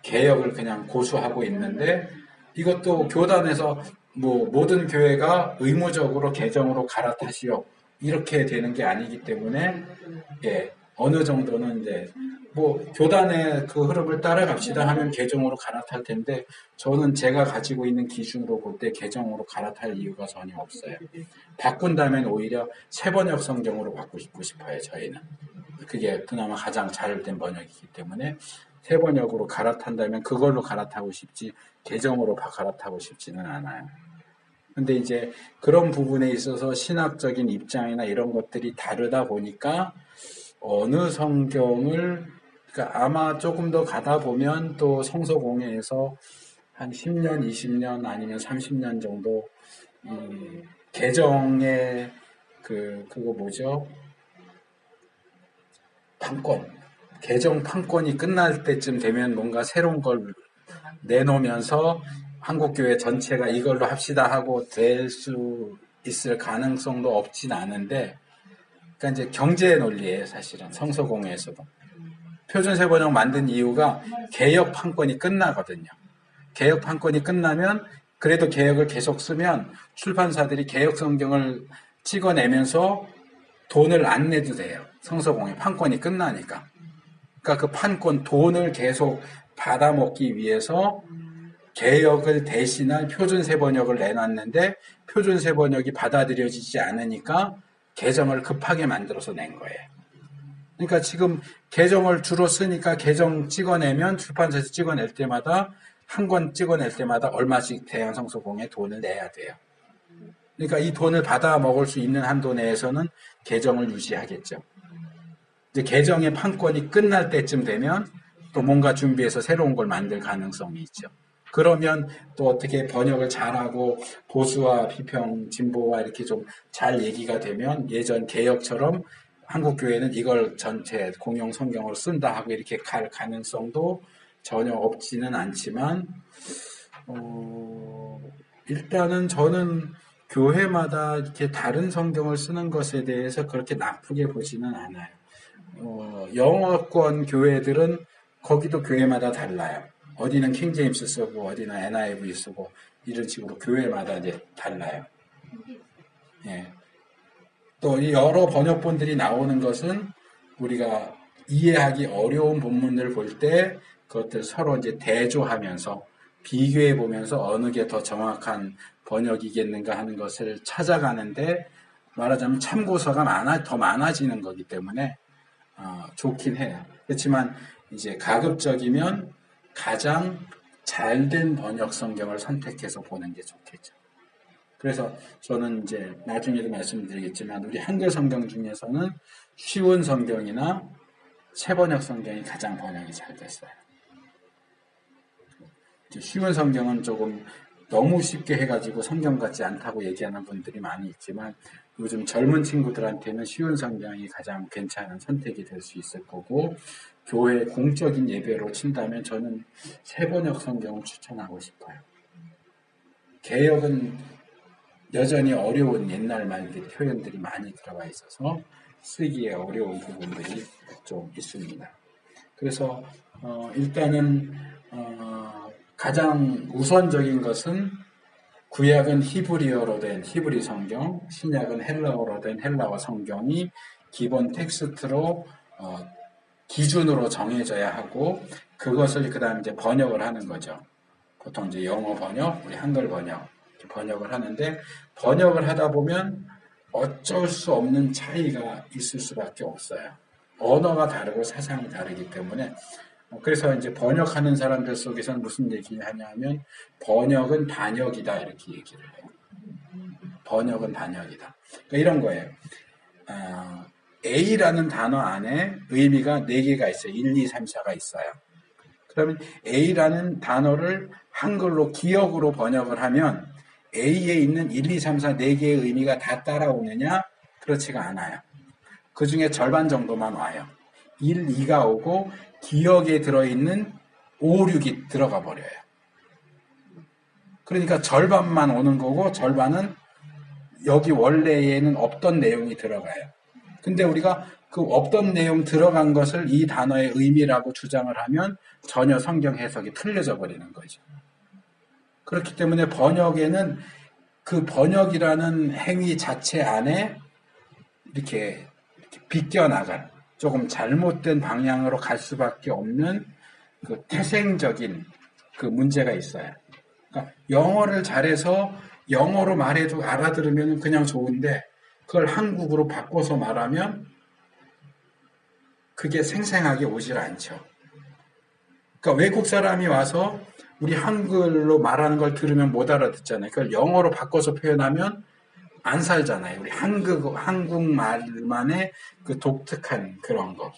개혁을 그냥 고수하고 있는데 이것도 교단에서 모든 교회가 의무적으로 개정으로 갈아타시오 이렇게 되는 게 아니기 때문에 어느 정도는 이제 교단의 그 흐름을 따라갑시다 하면 개정으로 갈아탈 텐데 저는 제가 가지고 있는 기준으로 볼 때 개정으로 갈아탈 이유가 전혀 없어요. 바꾼다면 오히려 세번역 성경으로 바꾸고 싶어요. 저희는. 그게 그나마 가장 잘된 번역이기 때문에 세번역으로 갈아탄다면 그걸로 갈아타고 싶지 개정으로 갈아타고 싶지는 않아요. 근데 이제 그런 부분에 있어서 신학적인 입장이나 이런 것들이 다르다 보니까 어느 성경을 그러니까 아마 조금 더 가다 보면 또 성서공회에서 한 10년, 20년 아니면 30년 정도 개정의 그거 뭐죠? 판권. 개정 판권이 끝날 때쯤 되면 뭔가 새로운 걸 내놓으면서 한국교회 전체가 이걸로 합시다 하고 될 수 있을 가능성도 없진 않은데 그러니까 이제 경제의 논리예요, 사실은. 성서공회에서도. 표준세번역 만든 이유가 개혁 판권이 끝나거든요. 개혁 판권이 끝나면 그래도 개혁을 계속 쓰면 출판사들이 개혁 성경을 찍어내면서 돈을 안 내도 돼요. 성서공회 판권이 끝나니까. 그러니까 그 판권 돈을 계속 받아먹기 위해서 개혁을 대신할 표준세번역을 내놨는데 표준세번역이 받아들여지지 않으니까 개정을 급하게 만들어서 낸 거예요. 그러니까 지금 개정을 주로 쓰니까 개정 찍어내면 출판사에서 찍어낼 때마다 한 권 찍어낼 때마다 얼마씩 대한성서공에 돈을 내야 돼요. 그러니까 이 돈을 받아 먹을 수 있는 한도 내에서는 개정을 유지하겠죠. 이제 개정의 판권이 끝날 때쯤 되면 또 뭔가 준비해서 새로운 걸 만들 가능성이 있죠. 그러면 또 어떻게 번역을 잘하고 보수와 비평, 진보와 이렇게 좀 잘 얘기가 되면 예전 개혁처럼 한국교회는 이걸 전체 공용 성경으로 쓴다 하고 이렇게 갈 가능성도 전혀 없지는 않지만 일단은 저는 교회마다 이렇게 다른 성경을 쓰는 것에 대해서 그렇게 나쁘게 보지는 않아요. 영어권 교회들은 거기도 교회마다 달라요. 어디는 킹제임스 쓰고 어디는 NIV 쓰고 이런 식으로 교회마다 이제 달라요. 예. 또 이 여러 번역본들이 나오는 것은 우리가 이해하기 어려운 본문을 볼 때 그것들 서로 이제 대조하면서 비교해 보면서 어느 게 더 정확한 번역이겠는가 하는 것을 찾아가는데 말하자면 참고서가 더 많아지는 거기 때문에 좋긴 해요. 그렇지만 이제 가급적이면 가장 잘된 번역 성경을 선택해서 보는 게 좋겠죠. 그래서 저는 이제 나중에도 말씀드리겠지만 우리 한글 성경 중에서는 쉬운 성경이나 새번역 성경이 가장 번역이 잘 됐어요. 쉬운 성경은 조금 너무 쉽게 해가지고 성경 같지 않다고 얘기하는 분들이 많이 있지만 요즘 젊은 친구들한테는 쉬운 성경이 가장 괜찮은 선택이 될 수 있을 거고 교회 공적인 예배로 친다면 저는 새번역 성경을 추천하고 싶어요. 개역은 여전히 어려운 옛날 말들 표현들이 많이 들어가 있어서 쓰기에 어려운 부분들이 좀 있습니다. 그래서 일단은 가장 우선적인 것은 구약은 히브리어로 된 히브리 성경, 신약은 헬라어로 된 헬라어 성경이 기본 텍스트로 기준으로 정해져야 하고 그것을 그다음 이제 번역을 하는 거죠. 보통 이제 영어 번역, 우리 한글 번역 이렇게 번역을 하는데 번역을 하다 보면 어쩔 수 없는 차이가 있을 수밖에 없어요. 언어가 다르고 사상이 다르기 때문에 그래서 이제 번역하는 사람들 속에서는 무슨 얘기를 하냐면 번역은 반역이다 이렇게 얘기를 해요. 번역은 반역이다. 그러니까 이런 거예요. A라는 단어 안에 의미가 4개가 있어요. 1, 2, 3, 4가 있어요. 그러면 A라는 단어를 한글로 기역으로 번역을 하면 A에 있는 1, 2, 3, 4 4개의 의미가 다 따라오느냐? 그렇지가 않아요. 그 중에 절반 정도만 와요. 1, 2가 오고 기역에 들어있는 5, 6이 들어가 버려요. 그러니까 절반만 오는 거고 절반은 여기 원래에는 없던 내용이 들어가요. 근데 우리가 그 없던 내용 들어간 것을 이 단어의 의미라고 주장을 하면 전혀 성경 해석이 틀려져 버리는 거죠. 그렇기 때문에 번역에는 그 번역이라는 행위 자체 안에 이렇게 비껴나갈 조금 잘못된 방향으로 갈 수밖에 없는 그 태생적인 그 문제가 있어요. 그러니까 영어를 잘해서 영어로 말해도 알아들으면 그냥 좋은데 그걸 한국어로 바꿔서 말하면 그게 생생하게 오질 않죠. 그러니까 외국 사람이 와서 우리 한글로 말하는 걸 들으면 못 알아듣잖아요. 그걸 영어로 바꿔서 표현하면 안 살잖아요. 우리 한국말만의 그 독특한 그런 거.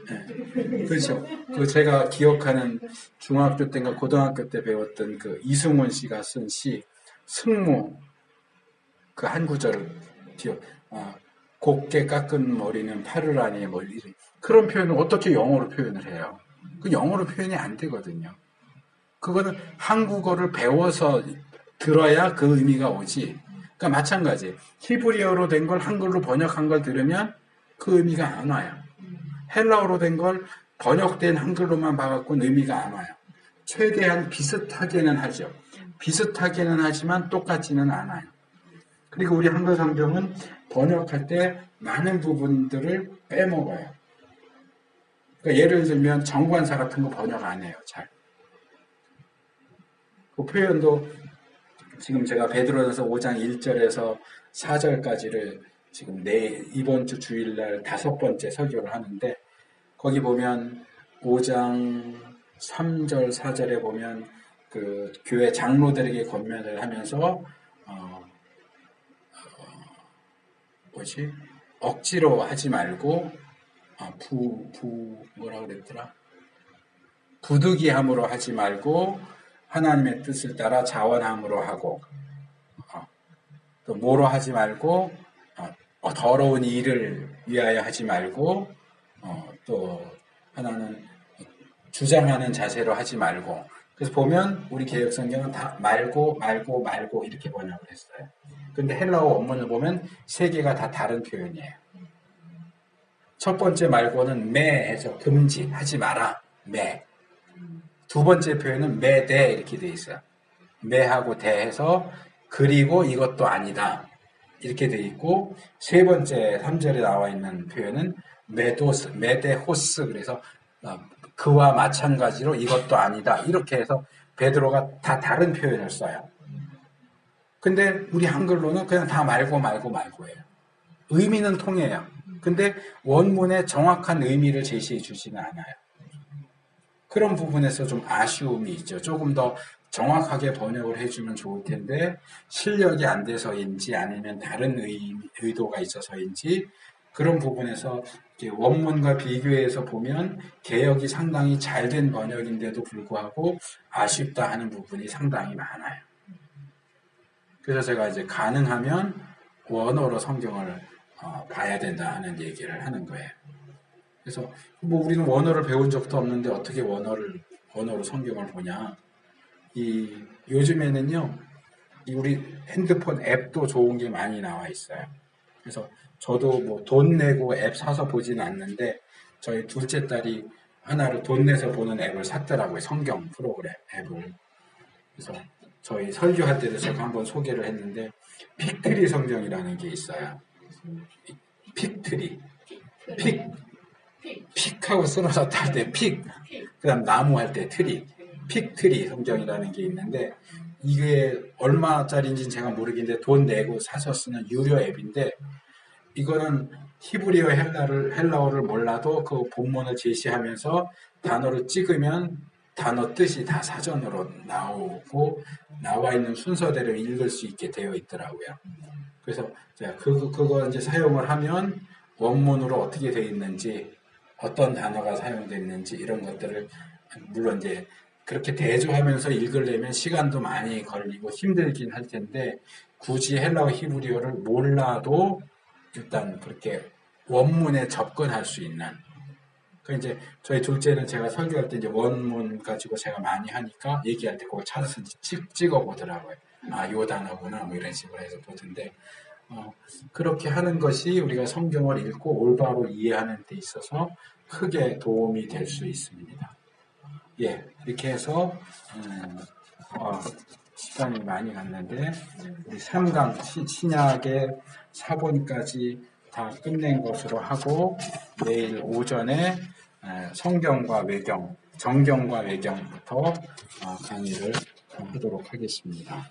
네. 그렇죠. 그 제가 기억하는 중학교 때인가 고등학교 때 배웠던 그 이승훈 씨가 쓴 시, 승무, 그 한 구절을 곱게 깎은 머리는 파르라니 뭐 그런 표현을 어떻게 영어로 표현을 해요? 그 영어로 표현이 안 되거든요. 그거는 한국어를 배워서 들어야 그 의미가 오지. 그러니까 마찬가지. 히브리어로 된 걸 한글로 번역한 걸 들으면 그 의미가 안 와요. 헬라어로 된 걸 번역된 한글로만 봐갖고는 의미가 안 와요. 최대한 비슷하게는 하죠. 비슷하게는 하지만 똑같지는 않아요. 그리고 우리 한글 성경은 번역할 때 많은 부분들을 빼먹어요. 그러니까 예를 들면 정관사 같은 거 번역 안 해요. 잘. 그 표현도 지금 제가 베드로전서 5장 1절에서 4절까지를 지금 이번 주 주일날 5번째 설교를 하는데 거기 보면 5장 3절 4절에 보면 그 교회 장로들에게 권면을 하면서 억지로 하지 말고 뭐라 그랬더라? 부득이함으로 하지 말고 하나님의 뜻을 따라 자원함으로 하고 또 뭐로 하지 말고 더러운 일을 위하여 하지 말고 또 하나는 주장하는 자세로 하지 말고 그래서 보면 우리 개역성경은 다 말고 이렇게 번역을 했어요. 근데 헬라어 원문을 보면 3개가 다 다른 표현이에요. 첫 번째 말고는 매해서 금지, 하지 마라, 매. 두 번째 표현은 매대 이렇게 돼 있어요. 매하고 대해서 그리고 이것도 아니다 이렇게 돼 있고 세 번째 3절에 나와 있는 표현은 매도스, 매대호스 그래서 그와 마찬가지로 이것도 아니다 이렇게 해서 베드로가 다 다른 표현을 써요. 근데 우리 한글로는 그냥 다 말고예요. 의미는 통해요. 근데 원문에 정확한 의미를 제시해 주지는 않아요. 그런 부분에서 좀 아쉬움이 있죠. 조금 더 정확하게 번역을 해주면 좋을 텐데 실력이 안 돼서인지 아니면 다른 의도가 있어서인지 그런 부분에서 원문과 비교해서 보면 개역이 상당히 잘된 번역인데도 불구하고 아쉽다 하는 부분이 상당히 많아요. 그래서 제가 이제 가능하면 원어로 성경을 봐야 된다 하는 얘기를 하는 거예요. 그래서 뭐 우리는 원어를 배운 적도 없는데 어떻게 원어로 성경을 보냐. 요즘에는요, 우리 핸드폰 앱도 좋은 게 많이 나와 있어요. 그래서 저도 뭐 돈 내고 앱 사서 보지는 않는데 저희 둘째 딸이 하나를 돈 내서 보는 앱을 샀더라고요. 성경 프로그램 앱을. 그래서 저희 설교할 때도 제가 한번 소개를 했는데 픽트리 성경이라는 게 있어요. 픽트리. 픽하고 쓰러졌다 할 때 픽. 그 다음 나무 할 때 트리. 픽트리 성경이라는 게 있는데 이게 얼마짜리인지는 제가 모르겠는데 돈 내고 사서 쓰는 유료 앱인데 이거는 히브리어 헬라어를 몰라도 그 본문을 제시하면서 단어를 찍으면 단어 뜻이 다 사전으로 나오고 나와 있는 순서대로 읽을 수 있게 되어 있더라고요. 그래서 제가 그거 이제 사용을 하면 원문으로 어떻게 되어 있는지 어떤 단어가 사용됐는지 이런 것들을 물론 이제 그렇게 대조하면서 읽으려면 시간도 많이 걸리고 힘들긴 할 텐데 굳이 헬라어 히브리어를 몰라도 일단 그렇게 원문에 접근할 수 있는 그 이제 저희 둘째는 제가 설교할 때 이제 원문 가지고 제가 많이 하니까 얘기할 때 그걸 찾아서 찍어 보더라고요. 요 단어구나 뭐 이런 식으로 해서 보던데 그렇게 하는 것이 우리가 성경을 읽고 올바로 이해하는 데 있어서 크게 도움이 될 수 있습니다. 예, 이렇게 해서 시간이 많이 갔는데 우리 3강 신약의 4본까지 다 끝낸 것으로 하고 내일 오전에 성경과 외경, 정경과 외경부터 강의를 하도록 하겠습니다.